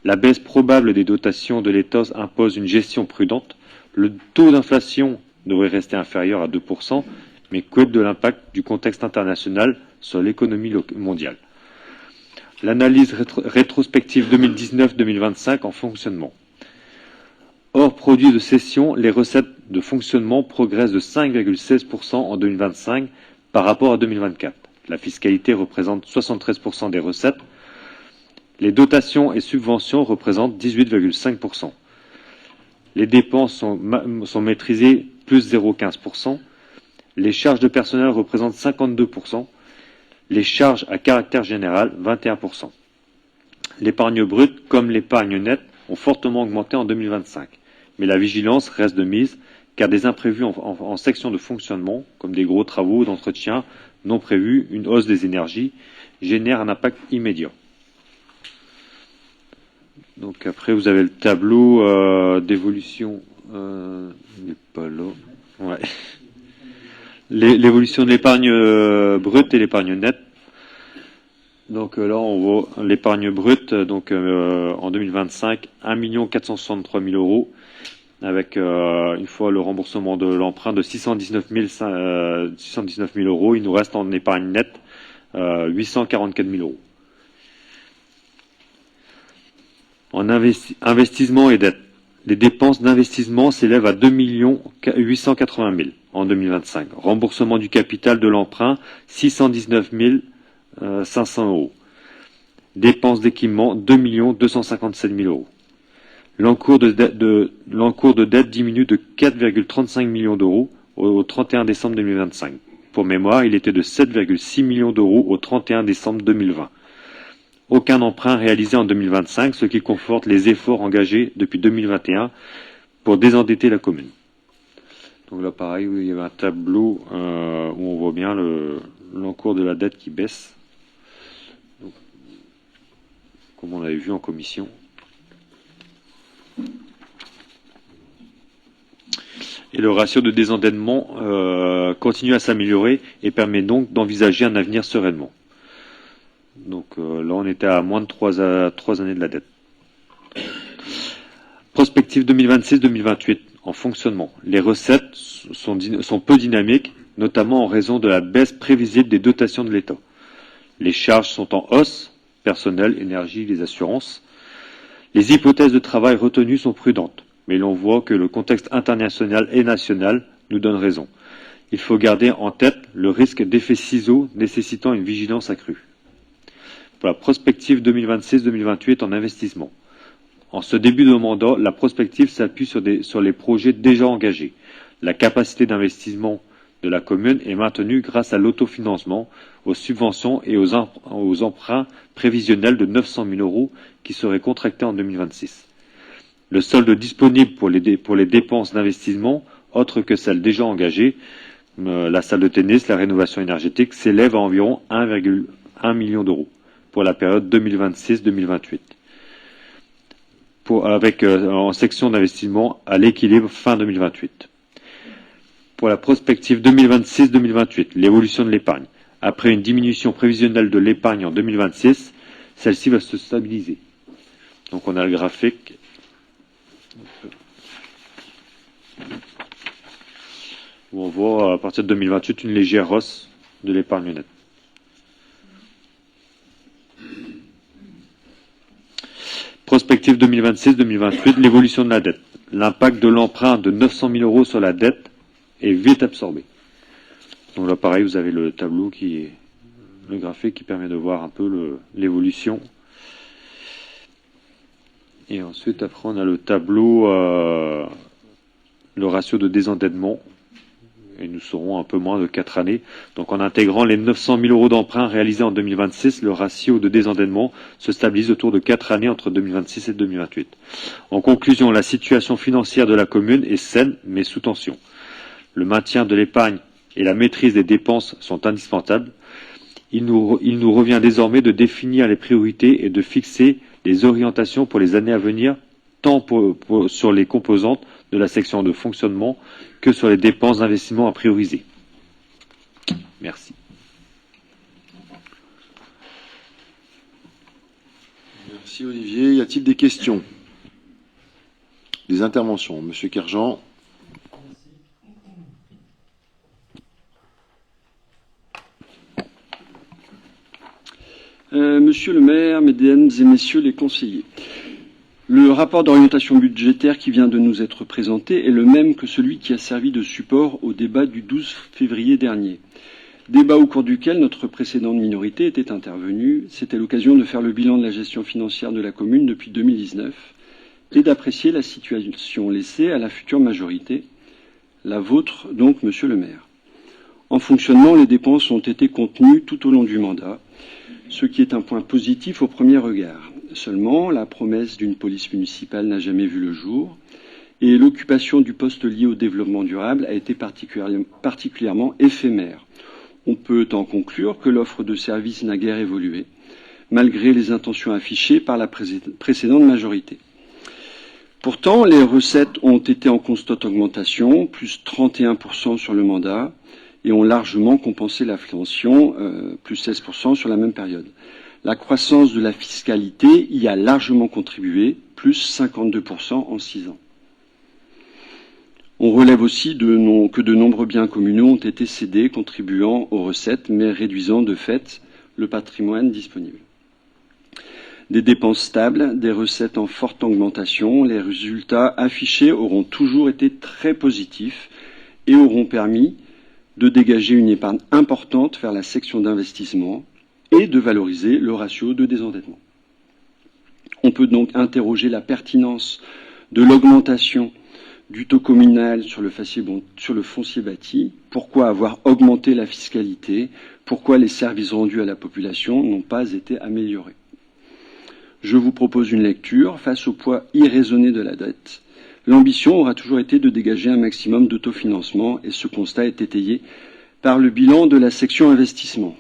La baisse probable des dotations de l'État impose une gestion prudente. Le taux d'inflation devrait rester inférieur à 2%, mais quid de l'impact du contexte international sur l'économie mondiale. L'analyse rétrospective 2019-2025 en fonctionnement. Hors produit de cession, les recettes de fonctionnement progressent de 5,16% en 2025 par rapport à 2024. La fiscalité représente 73% des recettes. Les dotations et subventions représentent 18,5%. Les dépenses sont maîtrisées, plus 0,15%. Les charges de personnel représentent 52%. Les charges à caractère général, 21%. L'épargne brute, comme l'épargne nette, ont fortement augmenté en 2025. Mais la vigilance reste de mise, car des imprévus en section de fonctionnement, comme des gros travaux d'entretien non prévus, une hausse des énergies, génèrent un impact immédiat. Donc après, vous avez le tableau d'évolution. Il n'est pas là. Ouais. L'évolution de l'épargne brute et l'épargne nette. Donc là, on voit l'épargne brute. Donc en 2025, 1 463 000 euros, avec une fois le remboursement de l'emprunt de 619 000 euros. Il nous reste en épargne nette 844 000 euros. En investissement et dette. Les dépenses d'investissement s'élèvent à 2 880 000 en 2025. Remboursement du capital de l'emprunt, 619 500 euros. Dépenses d'équipement, 2 257 000 euros. L'encours de dette diminue de 4,35 millions d'euros au 31 décembre 2025, Pour mémoire, il était de 7,6 millions d'euros au 31 décembre 2020. Aucun emprunt réalisé en 2025, ce qui conforte les efforts engagés depuis 2021 pour désendetter la commune. Donc là, pareil, il y avait un tableau où on voit bien l'encours de la dette qui baisse, donc, comme on l'avait vu en commission. Et le ratio de désendettement continue à s'améliorer et permet donc d'envisager un avenir sereinement. Donc là, on était à moins de 3 années de la dette. Prospective 2026-2028, en fonctionnement. Les recettes sont peu dynamiques, notamment en raison de la baisse prévisible des dotations de l'État. Les charges sont en hausse, personnel, énergie, les assurances. Les hypothèses de travail retenues sont prudentes, mais l'on voit que le contexte international et national nous donne raison. Il faut garder en tête le risque d'effet ciseaux nécessitant une vigilance accrue. Pour la prospective 2026-2028 en investissement. En ce début de mandat, la prospective s'appuie sur les projets déjà engagés. La capacité d'investissement de la commune est maintenue grâce à l'autofinancement, aux subventions et aux emprunts prévisionnels de 900 000 euros qui seraient contractés en 2026. Le solde disponible pour les dépenses d'investissement, autres que celles déjà engagées, la salle de tennis, la rénovation énergétique, s'élève à environ 1,1 million d'euros pour la période 2026-2028. Avec en section d'investissement à l'équilibre fin 2028. Pour la prospective 2026-2028, l'évolution de l'épargne. Après une diminution prévisionnelle de l'épargne en 2026, celle-ci va se stabiliser. Donc on a le graphique. Où on voit à partir de 2028 une légère hausse de l'épargne nette. Prospective 2026-2028, l'évolution de la dette. L'impact de l'emprunt de 900 000 euros sur la dette est vite absorbé. Donc là, pareil, vous avez le tableau le graphique qui permet de voir un peu l'évolution. Et ensuite, après, on a le tableau, le ratio de désendettement. Et nous serons un peu moins de 4 années. Donc en intégrant les 900 000 euros d'emprunt réalisés en 2026, le ratio de désendettement se stabilise autour de 4 années entre 2026 et 2028. En conclusion, la situation financière de la commune est saine mais sous tension. Le maintien de l'épargne et la maîtrise des dépenses sont indispensables. Il nous revient désormais de définir les priorités et de fixer les orientations pour les années à venir, tant sur les composantes de la section de fonctionnement que sur les dépenses d'investissement à prioriser. Merci. Merci Olivier. Y a-t-il des questions? Des interventions? Monsieur Kerjean. Monsieur le maire, mesdames et messieurs les conseillers, le rapport d'orientation budgétaire qui vient de nous être présenté est le même que celui qui a servi de support au débat du 12 février dernier. Débat au cours duquel notre précédente minorité était intervenue. C'était l'occasion de faire le bilan de la gestion financière de la commune depuis 2019 et d'apprécier la situation laissée à la future majorité, la vôtre donc, monsieur le maire. En fonctionnement, les dépenses ont été contenues tout au long du mandat, ce qui est un point positif au premier regard. Seulement, la promesse d'une police municipale n'a jamais vu le jour et l'occupation du poste lié au développement durable a été particulièrement éphémère. On peut en conclure que l'offre de services n'a guère évolué, malgré les intentions affichées par la précédente majorité. Pourtant, les recettes ont été en constante augmentation, plus 31% sur le mandat, et ont largement compensé l'inflation, plus 16% sur la même période. La croissance de la fiscalité y a largement contribué, plus 52% en 6 ans. On relève aussi que de nombreux biens communaux ont été cédés, contribuant aux recettes, mais réduisant de fait le patrimoine disponible. Des dépenses stables, des recettes en forte augmentation, les résultats affichés auront toujours été très positifs et auront permis de dégager une épargne importante vers la section d'investissement et de valoriser le ratio de désendettement. On peut donc interroger la pertinence de l'augmentation du taux communal sur le foncier bâti? Pourquoi avoir augmenté la fiscalité? Pourquoi les services rendus à la population n'ont pas été améliorés? Je vous propose une lecture. Face au poids irraisonné de la dette, l'ambition aura toujours été de dégager un maximum d'autofinancement, et ce constat est étayé par le bilan de la section investissement.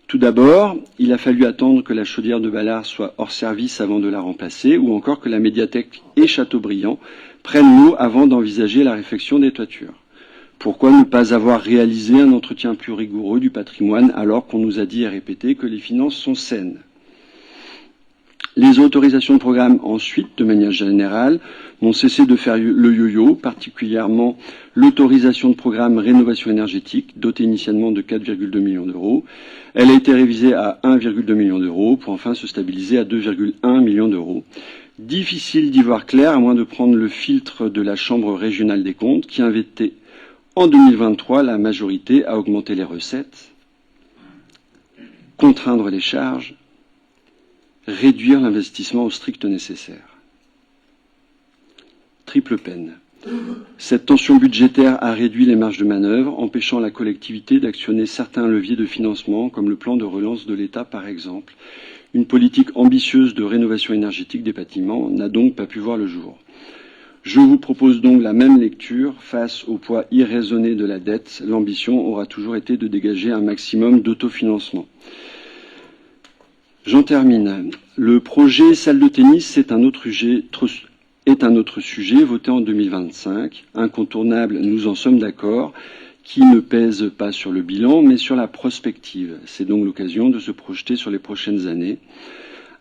Tout d'abord, il a fallu attendre que la chaudière de Balard soit hors service avant de la remplacer, ou encore que la médiathèque et Châteaubriand prennent l'eau avant d'envisager la réfection des toitures. Pourquoi ne pas avoir réalisé un entretien plus rigoureux du patrimoine alors qu'on nous a dit et répété que les finances sont saines? Les autorisations de programme, ensuite, de manière générale, n'ont cessé de faire le yo-yo, particulièrement l'autorisation de programme rénovation énergétique, dotée initialement de 4,2 millions d'euros. Elle a été révisée à 1,2 million d'euros pour enfin se stabiliser à 2,1 millions d'euros. Difficile d'y voir clair, à moins de prendre le filtre de la Chambre régionale des comptes, qui invitait en 2023 la majorité à augmenter les recettes, contraindre les charges, réduire l'investissement au strict nécessaire. Triple peine. Cette tension budgétaire a réduit les marges de manœuvre, empêchant la collectivité d'actionner certains leviers de financement, comme le plan de relance de l'État par exemple. Une politique ambitieuse de rénovation énergétique des bâtiments n'a donc pas pu voir le jour. Je vous propose donc la même lecture. Face au poids irraisonné de la dette, l'ambition aura toujours été de dégager un maximum d'autofinancement. J'en termine. Le projet salle de tennis est un autre sujet voté en 2025, incontournable, nous en sommes d'accord, qui ne pèse pas sur le bilan, mais sur la prospective. C'est donc l'occasion de se projeter sur les prochaines années.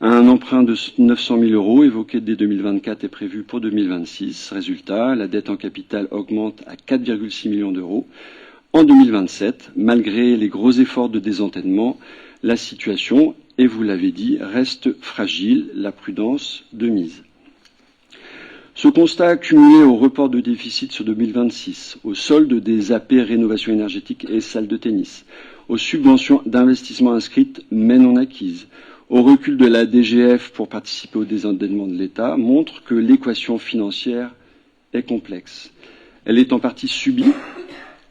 Un emprunt de 900 000 euros évoqué dès 2024 est prévu pour 2026. Résultat, la dette en capital augmente à 4,6 millions d'euros. En 2027, malgré les gros efforts de désendettement, la situation, et vous l'avez dit, reste fragile, la prudence de mise. Ce constat accumulé au report de déficit sur 2026, au solde des AP rénovation énergétique et salles de tennis, aux subventions d'investissement inscrites mais non acquises, au recul de la DGF pour participer au désendettement de l'État, montre que l'équation financière est complexe. Elle est en partie subie,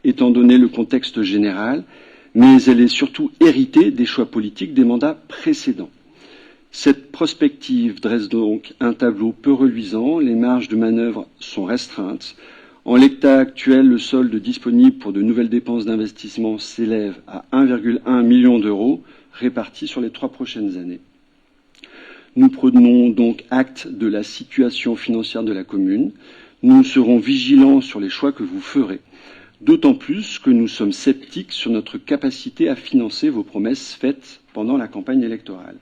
étant donné le contexte général, mais elle est surtout héritée des choix politiques des mandats précédents. Cette prospective dresse donc un tableau peu reluisant, les marges de manœuvre sont restreintes. En l'état actuel, le solde disponible pour de nouvelles dépenses d'investissement s'élève à 1,1 million d'euros, répartis sur les 3 prochaines années. Nous prenons donc acte de la situation financière de la commune. Nous serons vigilants sur les choix que vous ferez. D'autant plus que nous sommes sceptiques sur notre capacité à financer vos promesses faites pendant la campagne électorale.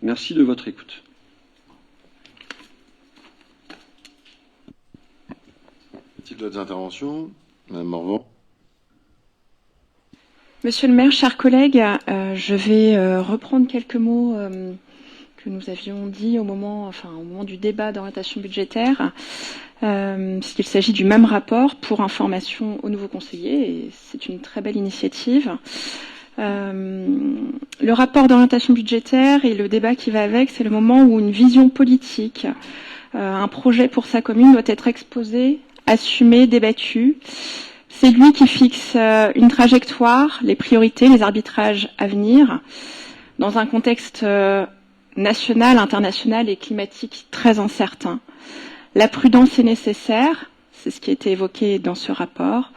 Merci de votre écoute. Y a-t-il d'autres interventions? Madame Morvan. Monsieur le maire, chers collègues, je vais reprendre quelques mots que nous avions dit au moment du débat d'orientation budgétaire. S'il s'agit du même rapport pour information aux nouveaux conseillers, et c'est une très belle initiative. Le rapport d'orientation budgétaire et le débat qui va avec, c'est le moment où une vision politique, un projet pour sa commune doit être exposé, assumé, débattu. C'est lui qui fixe une trajectoire, les priorités, les arbitrages à venir, dans un contexte national, international et climatique très incertain. La prudence est nécessaire, c'est ce qui a été évoqué dans ce rapport.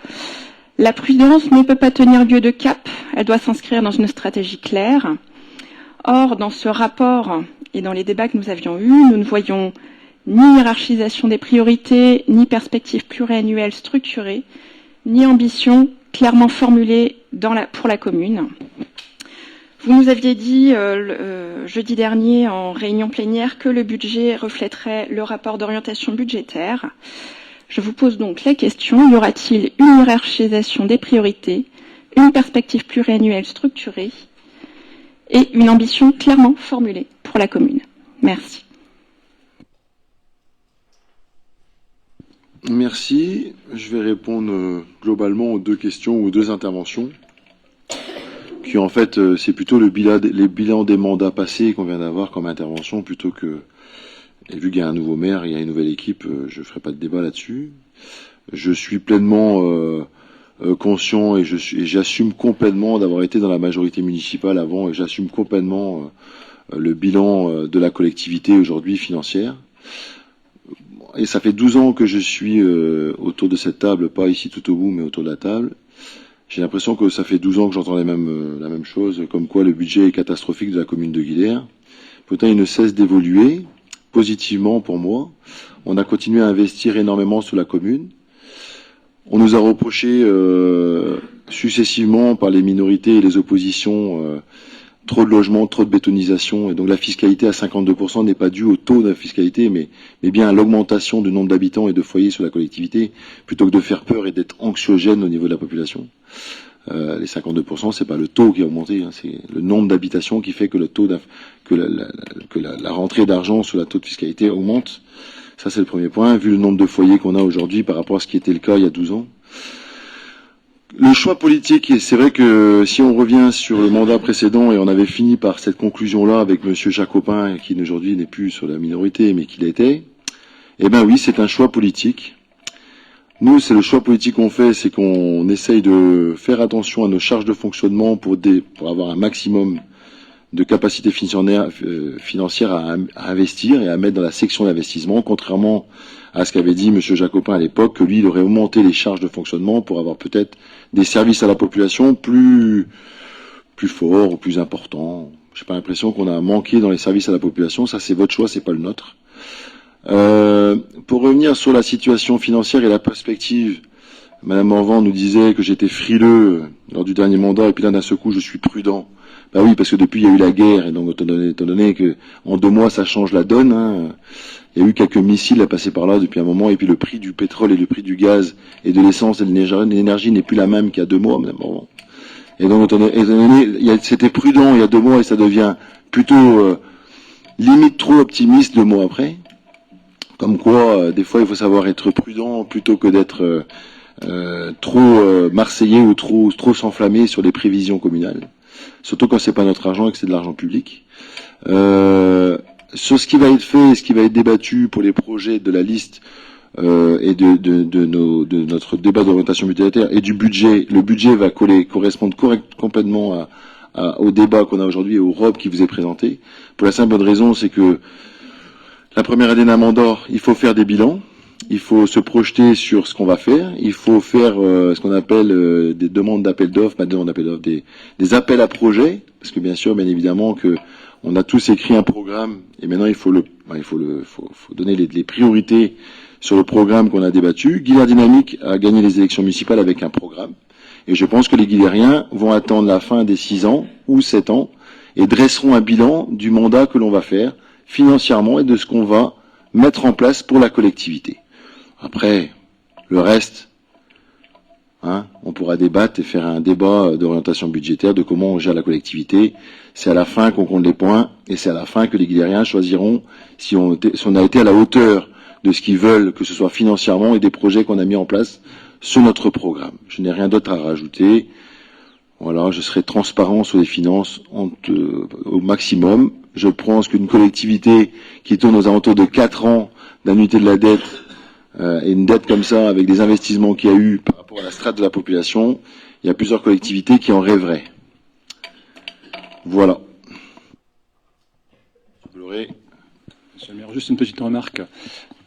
La prudence ne peut pas tenir lieu de cap, elle doit s'inscrire dans une stratégie claire. Or, dans ce rapport et dans les débats que nous avions eus, nous ne voyons ni hiérarchisation des priorités, ni perspective pluriannuelle structurée, ni ambition clairement formulée pour la commune. Vous nous aviez dit jeudi dernier en réunion plénière que le budget reflèterait le rapport d'orientation budgétaire. Je vous pose donc la question, y aura-t-il une hiérarchisation des priorités, une perspective pluriannuelle structurée et une ambition clairement formulée pour la commune? Merci. Merci. Je vais répondre globalement aux 2 questions ou aux 2 interventions. Qui en fait, c'est plutôt les bilans des mandats passés qu'on vient d'avoir comme intervention plutôt que Et vu qu'il y a un nouveau maire, il y a une nouvelle équipe, je ferai pas de débat là-dessus. Je suis pleinement conscient et j'assume complètement d'avoir été dans la majorité municipale avant et j'assume complètement le bilan de la collectivité aujourd'hui financière. Et ça fait 12 ans que je suis autour de cette table, pas ici tout au bout, mais autour de la table. J'ai l'impression que ça fait 12 ans que j'entends la même chose, comme quoi le budget est catastrophique de la commune de Guilherme. Pourtant, il ne cesse d'évoluer, positivement pour moi. On a continué à investir énormément sur la commune. On nous a reproché successivement par les minorités et les oppositions trop de logements, trop de bétonisation. Et donc la fiscalité à 52% n'est pas due au taux de la fiscalité, mais bien à l'augmentation du nombre d'habitants et de foyers sur la collectivité, plutôt que de faire peur et d'être anxiogène au niveau de la population. Les 52%, c'est pas le taux qui a augmenté, hein, c'est le nombre d'habitations qui fait que le taux la rentrée d'argent sur la taux de fiscalité augmente. Ça, c'est le premier point, vu le nombre de foyers qu'on a aujourd'hui par rapport à ce qui était le cas il y a 12 ans. Le choix politique, et c'est vrai que si on revient sur le mandat précédent, et on avait fini par cette conclusion-là avec Monsieur Jacopin, qui aujourd'hui n'est plus sur la minorité, mais qui l'était, eh ben oui, c'est un choix politique. Nous, c'est le choix politique qu'on fait, c'est qu'on essaye de faire attention à nos charges de fonctionnement pour avoir un maximum de capacité financière à investir et à mettre dans la section d'investissement, contrairement à ce qu'avait dit M. Jacopin à l'époque, que lui, il aurait augmenté les charges de fonctionnement pour avoir peut-être des services à la population plus forts ou plus importants. J'ai pas l'impression qu'on a manqué dans les services à la population. Ça, c'est votre choix, c'est pas le nôtre. Pour revenir sur la situation financière et la perspective, Madame Morvan nous disait que j'étais frileux lors du dernier mandat, et puis là, d'un seul coup, je suis prudent. Bah oui, parce que depuis, il y a eu la guerre, et donc, étant donné que en 2 mois, ça change la donne, hein, il y a eu quelques missiles à passer par là depuis un moment, et puis le prix du pétrole et le prix du gaz et de l'essence et de l'énergie n'est plus la même qu'il y a 2 mois, Madame Morvan. Et donc, étant donné, c'était prudent il y a 2 mois, et ça devient plutôt limite trop optimiste 2 mois après. Comme quoi, des fois, il faut savoir être prudent plutôt que d'être trop marseillais ou trop s'enflammer sur les prévisions communales. Surtout quand c'est pas notre argent et que c'est de l'argent public. Sur ce qui va être fait et ce qui va être débattu pour les projets de la liste et de notre débat d'orientation budgétaire et du budget, le budget va correspondre complètement au débat qu'on a aujourd'hui et au ROB qui vous est présenté. Pour la simple bonne raison, c'est que la première année d'un mandat, il faut faire des bilans, il faut se projeter sur ce qu'on va faire, il faut faire ce qu'on appelle des demandes d'appel d'offres, des appels à projets, parce que bien sûr, bien évidemment, que on a tous écrit un programme et maintenant il faut donner les priorités sur le programme qu'on a débattu. Guilherme Dynamique a gagné les élections municipales avec un programme, et je pense que les Guilhermiens vont attendre la fin des 6 ans ou 7 ans et dresseront un bilan du mandat que l'on va faire financièrement et de ce qu'on va mettre en place pour la collectivité. Après, le reste, hein, on pourra débattre et faire un débat d'orientation budgétaire, de comment on gère la collectivité. C'est à la fin qu'on compte les points et c'est à la fin que les Guilhermiens choisiront si on a été à la hauteur de ce qu'ils veulent, que ce soit financièrement et des projets qu'on a mis en place sur notre programme. Je n'ai rien d'autre à rajouter. Voilà, je serai transparent sur les finances au maximum. Je pense qu'une collectivité qui tourne aux alentours de 4 ans d'annuité de la dette, et une dette comme ça, avec des investissements qu'il y a eu par rapport à la strate de la population, il y a plusieurs collectivités qui en rêveraient. Voilà. Monsieur le maire, juste une petite remarque.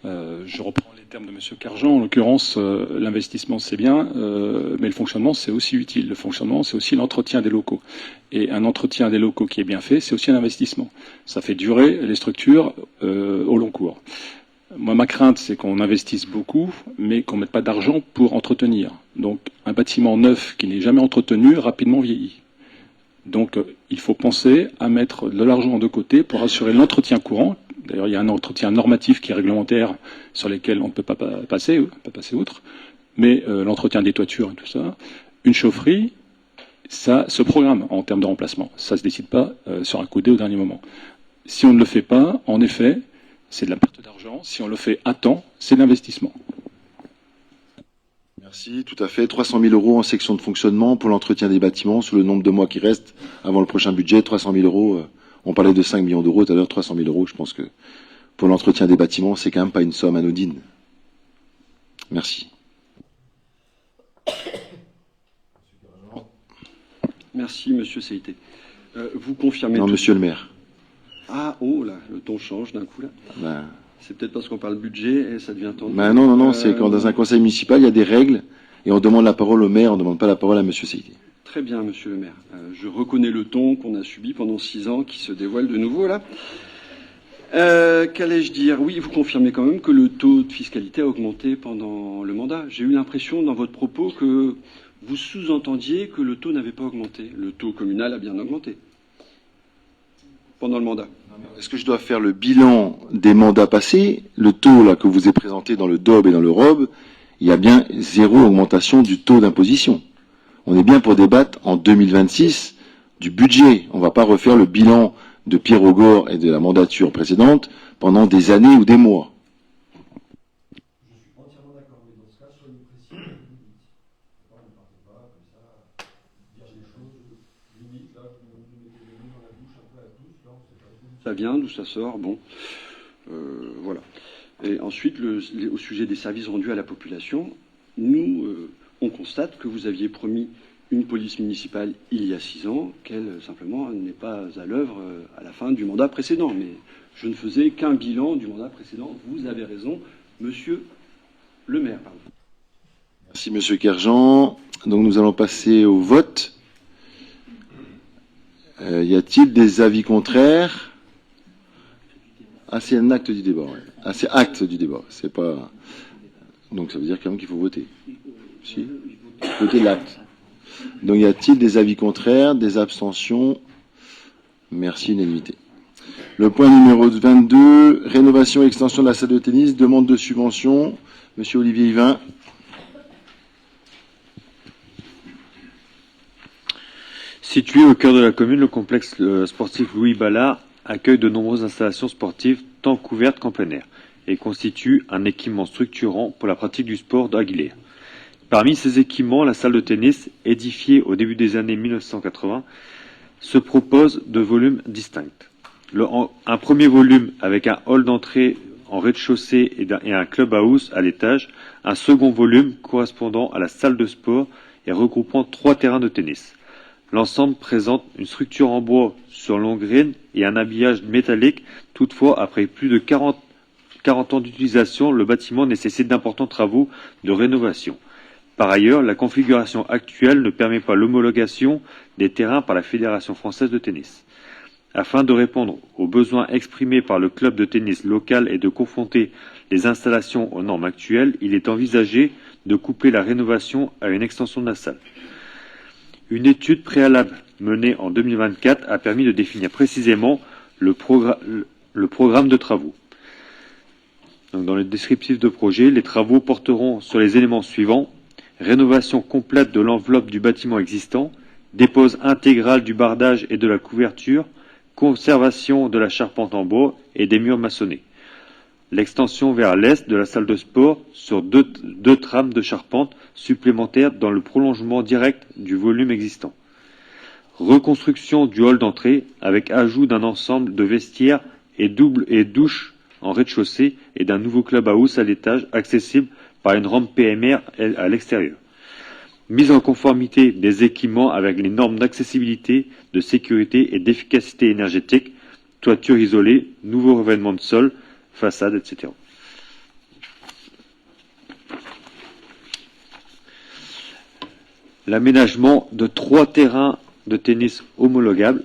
Je reprends les termes de Monsieur Carjean. En l'occurrence, l'investissement, c'est bien, mais le fonctionnement, c'est aussi utile. Le fonctionnement, c'est aussi l'entretien des locaux. Et un entretien des locaux qui est bien fait, c'est aussi un investissement. Ça fait durer les structures au long cours. Moi, ma crainte, c'est qu'on investisse beaucoup, mais qu'on ne mette pas d'argent pour entretenir. Donc, un bâtiment neuf qui n'est jamais entretenu, rapidement vieillit. Donc, il faut penser à mettre de l'argent de côté pour assurer l'entretien courant. D'ailleurs, il y a un entretien normatif qui est réglementaire sur lesquels on ne peut pas passer outre. Mais l'entretien des toitures et tout ça, une chaufferie, ça se programme en termes de remplacement. Ça ne se décide pas sur un coup de dé au dernier moment. Si on ne le fait pas, en effet, c'est de la perte d'argent. Si on le fait à temps, c'est de l'investissement. Merci, tout à fait. 300 000 € en section de fonctionnement pour l'entretien des bâtiments sur le nombre de mois qui restent avant le prochain budget. 300 000 €. On parlait de 5 millions d'euros tout à l'heure, 300 000 €. Je pense que pour l'entretien des bâtiments, c'est quand même pas une somme anodine. Merci. Merci, Monsieur Seité. Vous confirmez Non, tout- monsieur le maire. Ah, oh là, le ton change d'un coup là. Ben, C'est peut-être parce qu'on parle budget et ça devient tendu. non, c'est quand dans un conseil municipal, il y a des règles et on demande la parole au maire, on ne demande pas la parole à monsieur Seité. Très bien, Monsieur le maire. Je reconnais le ton qu'on a subi pendant 6 ans qui se dévoile de nouveau là. Qu'allais-je dire? Oui, vous confirmez quand même que le taux de fiscalité a augmenté pendant le mandat. J'ai eu l'impression dans votre propos que vous sous-entendiez que le taux n'avait pas augmenté. Le taux communal a bien augmenté pendant le mandat. Est-ce que je dois faire le bilan des mandats passés? Le taux là que vous avez présenté dans le DOB et dans le ROB, il y a bien 0 augmentation du taux d'imposition. On est bien pour débattre en 2026 du budget. On ne va pas refaire le bilan de Pierre Augore et de la mandature précédente pendant des années ou des mois. Je suis entièrement d'accord, mais dans ce cas, soyez précis, vous dites. D'accord, ne partez pas comme ça, dire des choses limites, là, vous nous mettez le nez dans la bouche un peu à tous, là, on sait pas où. Ça vient, d'où ça sort, bon. Voilà. Et ensuite, au sujet des services rendus à la population, nous, on constate que vous aviez promis une police municipale il y a 6 ans, qu'elle, simplement, n'est pas à l'œuvre à la fin du mandat précédent. Mais je ne faisais qu'un bilan du mandat précédent. Vous avez raison, monsieur le maire. Pardon. Merci monsieur Kerjean. Donc nous allons passer au vote. Y a-t-il des avis contraires? Ah, c'est un acte du débat. Ouais. Ah, c'est acte du débat. C'est pas. Donc ça veut dire quand même qu'il faut voter. Si. Voter l'acte. Donc y a-t-il des avis contraires, des abstentions? Merci, unanimité. Le point numéro 22, rénovation et extension de la salle de tennis, demande de subvention. Monsieur Olivier Yvain. Situé au cœur de la commune, le complexe sportif Louis Ballard accueille de nombreuses installations sportives tant couvertes qu'en plein air et constitue un équipement structurant pour la pratique du sport d'Aguilère. Parmi ces équipements, la salle de tennis, édifiée au début des années 1980, se propose de volumes distincts. Un premier volume avec un hall d'entrée en rez-de-chaussée et un clubhouse à l'étage, un second volume correspondant à la salle de sport et regroupant 3 terrains de tennis. L'ensemble présente une structure en bois sur longue graine et un habillage métallique. Toutefois, après plus de 40 ans d'utilisation, le bâtiment nécessite d'importants travaux de rénovation. Par ailleurs, la configuration actuelle ne permet pas l'homologation des terrains par la Fédération française de tennis. Afin de répondre aux besoins exprimés par le club de tennis local et de confronter les installations aux normes actuelles, il est envisagé de coupler la rénovation à une extension de la salle. Une étude préalable menée en 2024 a permis de définir précisément le programme de travaux. Donc, dans le descriptif de projet, les travaux porteront sur les éléments suivants: rénovation complète de l'enveloppe du bâtiment existant, dépose intégrale du bardage et de la couverture, conservation de la charpente en bois et des murs maçonnés. L'extension vers l'est de la salle de sport sur deux trames de charpente supplémentaires dans le prolongement direct du volume existant. Reconstruction du hall d'entrée avec ajout d'un ensemble de vestiaires et douches en rez-de-chaussée et d'un nouveau clubhouse à l'étage accessible par une rampe PMR à l'extérieur. Mise en conformité des équipements avec les normes d'accessibilité, de sécurité et d'efficacité énergétique, toiture isolée, nouveau revêtement de sol, façade, etc. L'aménagement de 3 terrains de tennis homologables.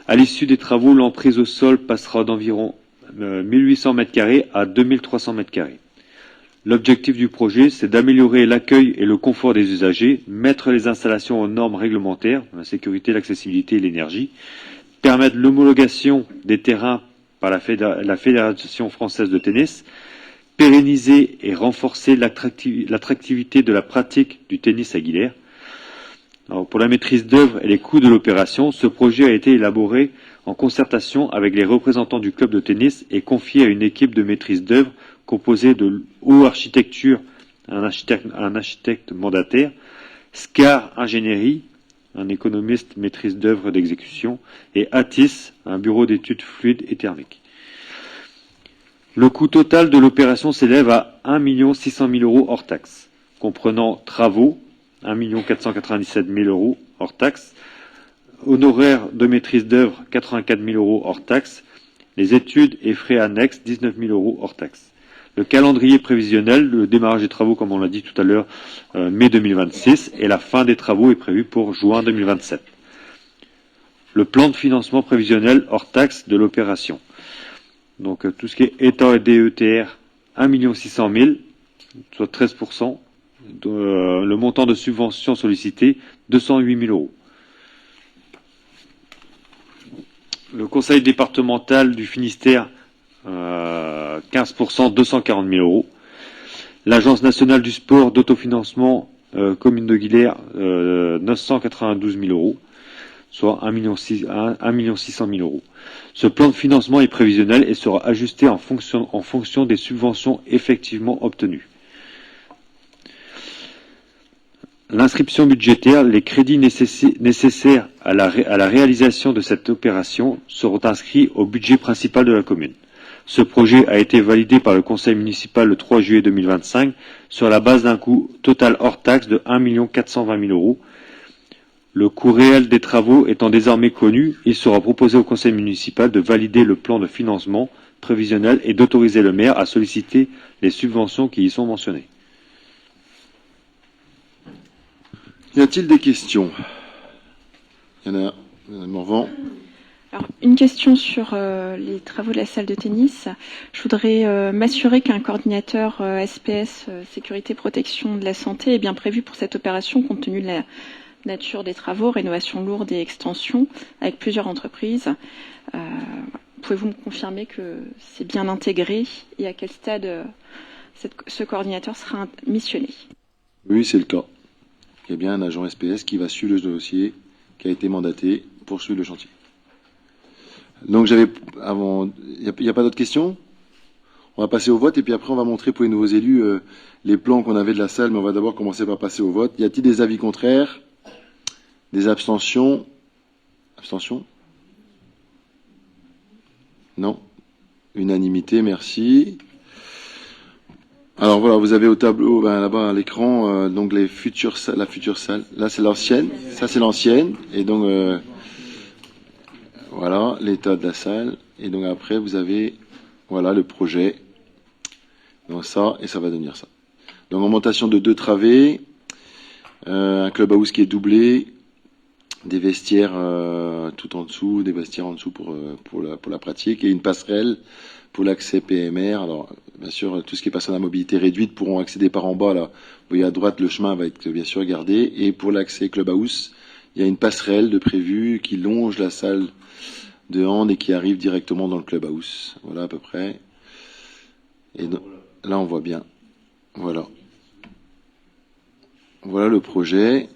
À l'issue des travaux, l'emprise au sol passera d'environ 1800 m² à 2300 m². L'objectif du projet, c'est d'améliorer l'accueil et le confort des usagers, mettre les installations aux normes réglementaires, la sécurité, l'accessibilité et l'énergie, permettre l'homologation des terrains par la Fédération française de tennis, pérenniser et renforcer l'attractivité de la pratique du tennis aguilaire. Alors, pour la maîtrise d'œuvre et les coûts de l'opération, ce projet a été élaboré en concertation avec les représentants du club de tennis et confié à une équipe de maîtrise d'œuvre composée de Haut Architecture, un architecte mandataire, SCAR Ingénierie, un économiste maîtrise d'œuvre d'exécution, et ATIS, un bureau d'études fluides et thermiques. Le coût total de l'opération s'élève à 1 600 000 euros hors taxes, comprenant travaux, 1 497 000 euros hors taxes, honoraires de maîtrise d'œuvre, 84 000 euros hors taxes, les études et frais annexes, 19 000 euros hors taxes. Le calendrier prévisionnel, le démarrage des travaux, comme on l'a dit tout à l'heure, mai 2026, et la fin des travaux est prévue pour juin 2027. Le plan de financement prévisionnel hors taxes de l'opération. Donc tout ce qui est État et DETR, 1 600 000, soit 13%. Le montant de subvention sollicité, 208 000 euros. Le conseil départemental du Finistère, 15%, 240 000 euros. L'Agence nationale du sport d'autofinancement, commune de Guilherme, 992 000 euros, soit 1 600 000 euros. Ce plan de financement est prévisionnel et sera ajusté en fonction des subventions effectivement obtenues. L'inscription budgétaire, les crédits nécessaires à la réalisation de cette opération seront inscrits au budget principal de la commune. Ce projet a été validé par le conseil municipal le 3 juillet 2025 sur la base d'un coût total hors taxe de 1 420 000 euros. Le coût réel des travaux étant désormais connu, il sera proposé au conseil municipal de valider le plan de financement prévisionnel et d'autoriser le maire à solliciter les subventions qui y sont mentionnées. Y a-t-il des questions? Il y en a. Madame Morvan. Alors, une question sur les travaux de la salle de tennis. Je voudrais m'assurer qu'un coordinateur SPS sécurité protection de la santé est bien prévu pour cette opération compte tenu de la nature des travaux, rénovation lourde et extension avec plusieurs entreprises. Pouvez-vous me confirmer que c'est bien intégré et à quel stade ce coordinateur sera missionné? Oui, c'est le cas. Il y a bien un agent SPS qui va suivre le dossier, qui a été mandaté pour suivre le chantier. Donc il n'y a pas d'autres questions? On va passer au vote et puis après on va montrer pour les nouveaux élus les plans qu'on avait de la salle, mais on va d'abord commencer par passer au vote. Y a-t-il des avis contraires? Des abstentions? Abstention? Non. Unanimité, merci. Alors voilà, vous avez au tableau, là-bas à l'écran, donc la future salle. Là c'est l'ancienne, ça c'est l'ancienne, et donc voilà l'état de la salle. Et donc après vous avez voilà le projet. Donc ça et ça va devenir ça. Donc augmentation de 2 travées, un clubhouse qui est doublé, des vestiaires tout en dessous, des vestiaires en dessous pour la pratique et une passerelle pour l'accès PMR. Alors, bien sûr, tout ce qui est personnes à mobilité réduite pourront accéder par en bas. Là, vous voyez à droite, le chemin va être bien sûr gardé. Et pour l'accès clubhouse, il y a une passerelle de prévue qui longe la salle de hand et qui arrive directement dans le clubhouse. Voilà à peu près. Et donc, là, on voit bien. Voilà. Voilà le projet.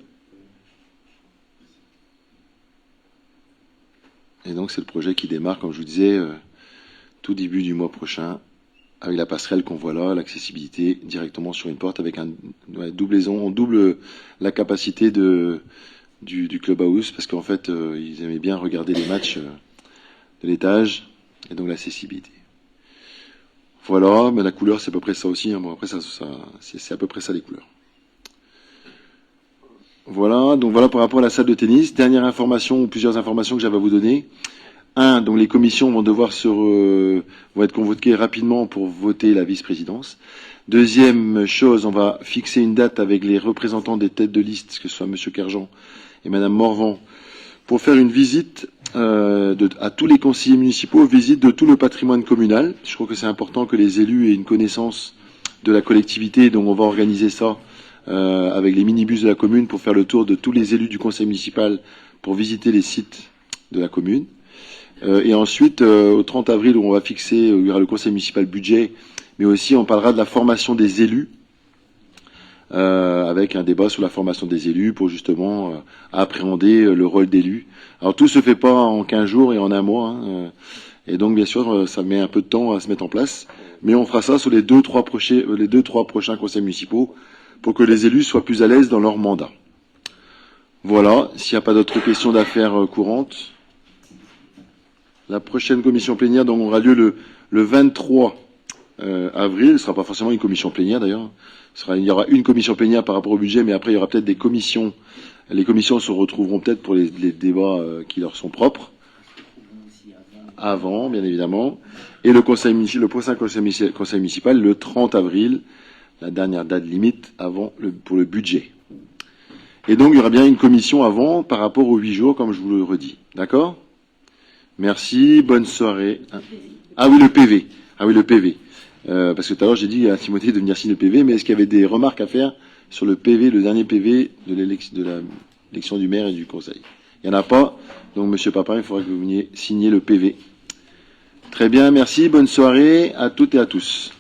Et donc, c'est le projet qui démarre, comme je vous disais, tout début du mois prochain, avec la passerelle qu'on voit là, l'accessibilité directement sur une porte avec doublation. On double la capacité du clubhouse parce qu'en fait, ils aimaient bien regarder les matchs de l'étage et donc l'accessibilité. Voilà, mais la couleur, c'est à peu près ça aussi. Hein. Bon, après, c'est à peu près ça les couleurs. Voilà, donc voilà par rapport à la salle de tennis. Dernière information ou plusieurs informations que j'avais à vous donner. Donc les commissions vont devoir vont être convoquées rapidement pour voter la vice-présidence. Deuxième chose, on va fixer une date avec les représentants des têtes de liste, que ce soit Monsieur Kerjean et Madame Morvan, pour faire une visite à tous les conseillers municipaux, visite de tout le patrimoine communal. Je crois que c'est important que les élus aient une connaissance de la collectivité, donc on va organiser ça avec les minibus de la commune pour faire le tour de tous les élus du conseil municipal pour visiter les sites de la commune. Et ensuite, au 30 avril, où on va fixer, il y aura le conseil municipal budget, mais aussi on parlera de la formation des élus, avec un débat sur la formation des élus pour justement appréhender le rôle d'élu. Alors tout se fait pas en 15 jours et en un mois, hein, et donc bien sûr ça met un peu de temps à se mettre en place, mais on fera ça sur les 2-3 prochains conseils municipaux pour que les élus soient plus à l'aise dans leur mandat. Voilà, s'il n'y a pas d'autres questions d'affaires courantes. La prochaine commission plénière donc aura lieu le 23 avril. Ce ne sera pas forcément une commission plénière d'ailleurs. Il y aura une commission plénière par rapport au budget, mais après il y aura peut-être des commissions. Les commissions se retrouveront peut-être pour les débats qui leur sont propres. Avant, bien évidemment. Et le prochain conseil municipal, le 30 avril, la dernière date limite pour le budget. Et donc il y aura bien une commission avant par rapport aux 8 jours, comme je vous le redis. D'accord? Merci, bonne soirée. Ah oui, le PV. Ah oui, le PV. Parce que tout à l'heure, j'ai dit à Timothée de venir signer le PV, mais est-ce qu'il y avait des remarques à faire sur le PV, le dernier PV de l'élection du maire et du conseil? Il n'y en a pas. Donc, Monsieur Papin, il faudra que vous veniez signer le PV. Très bien, merci. Bonne soirée à toutes et à tous.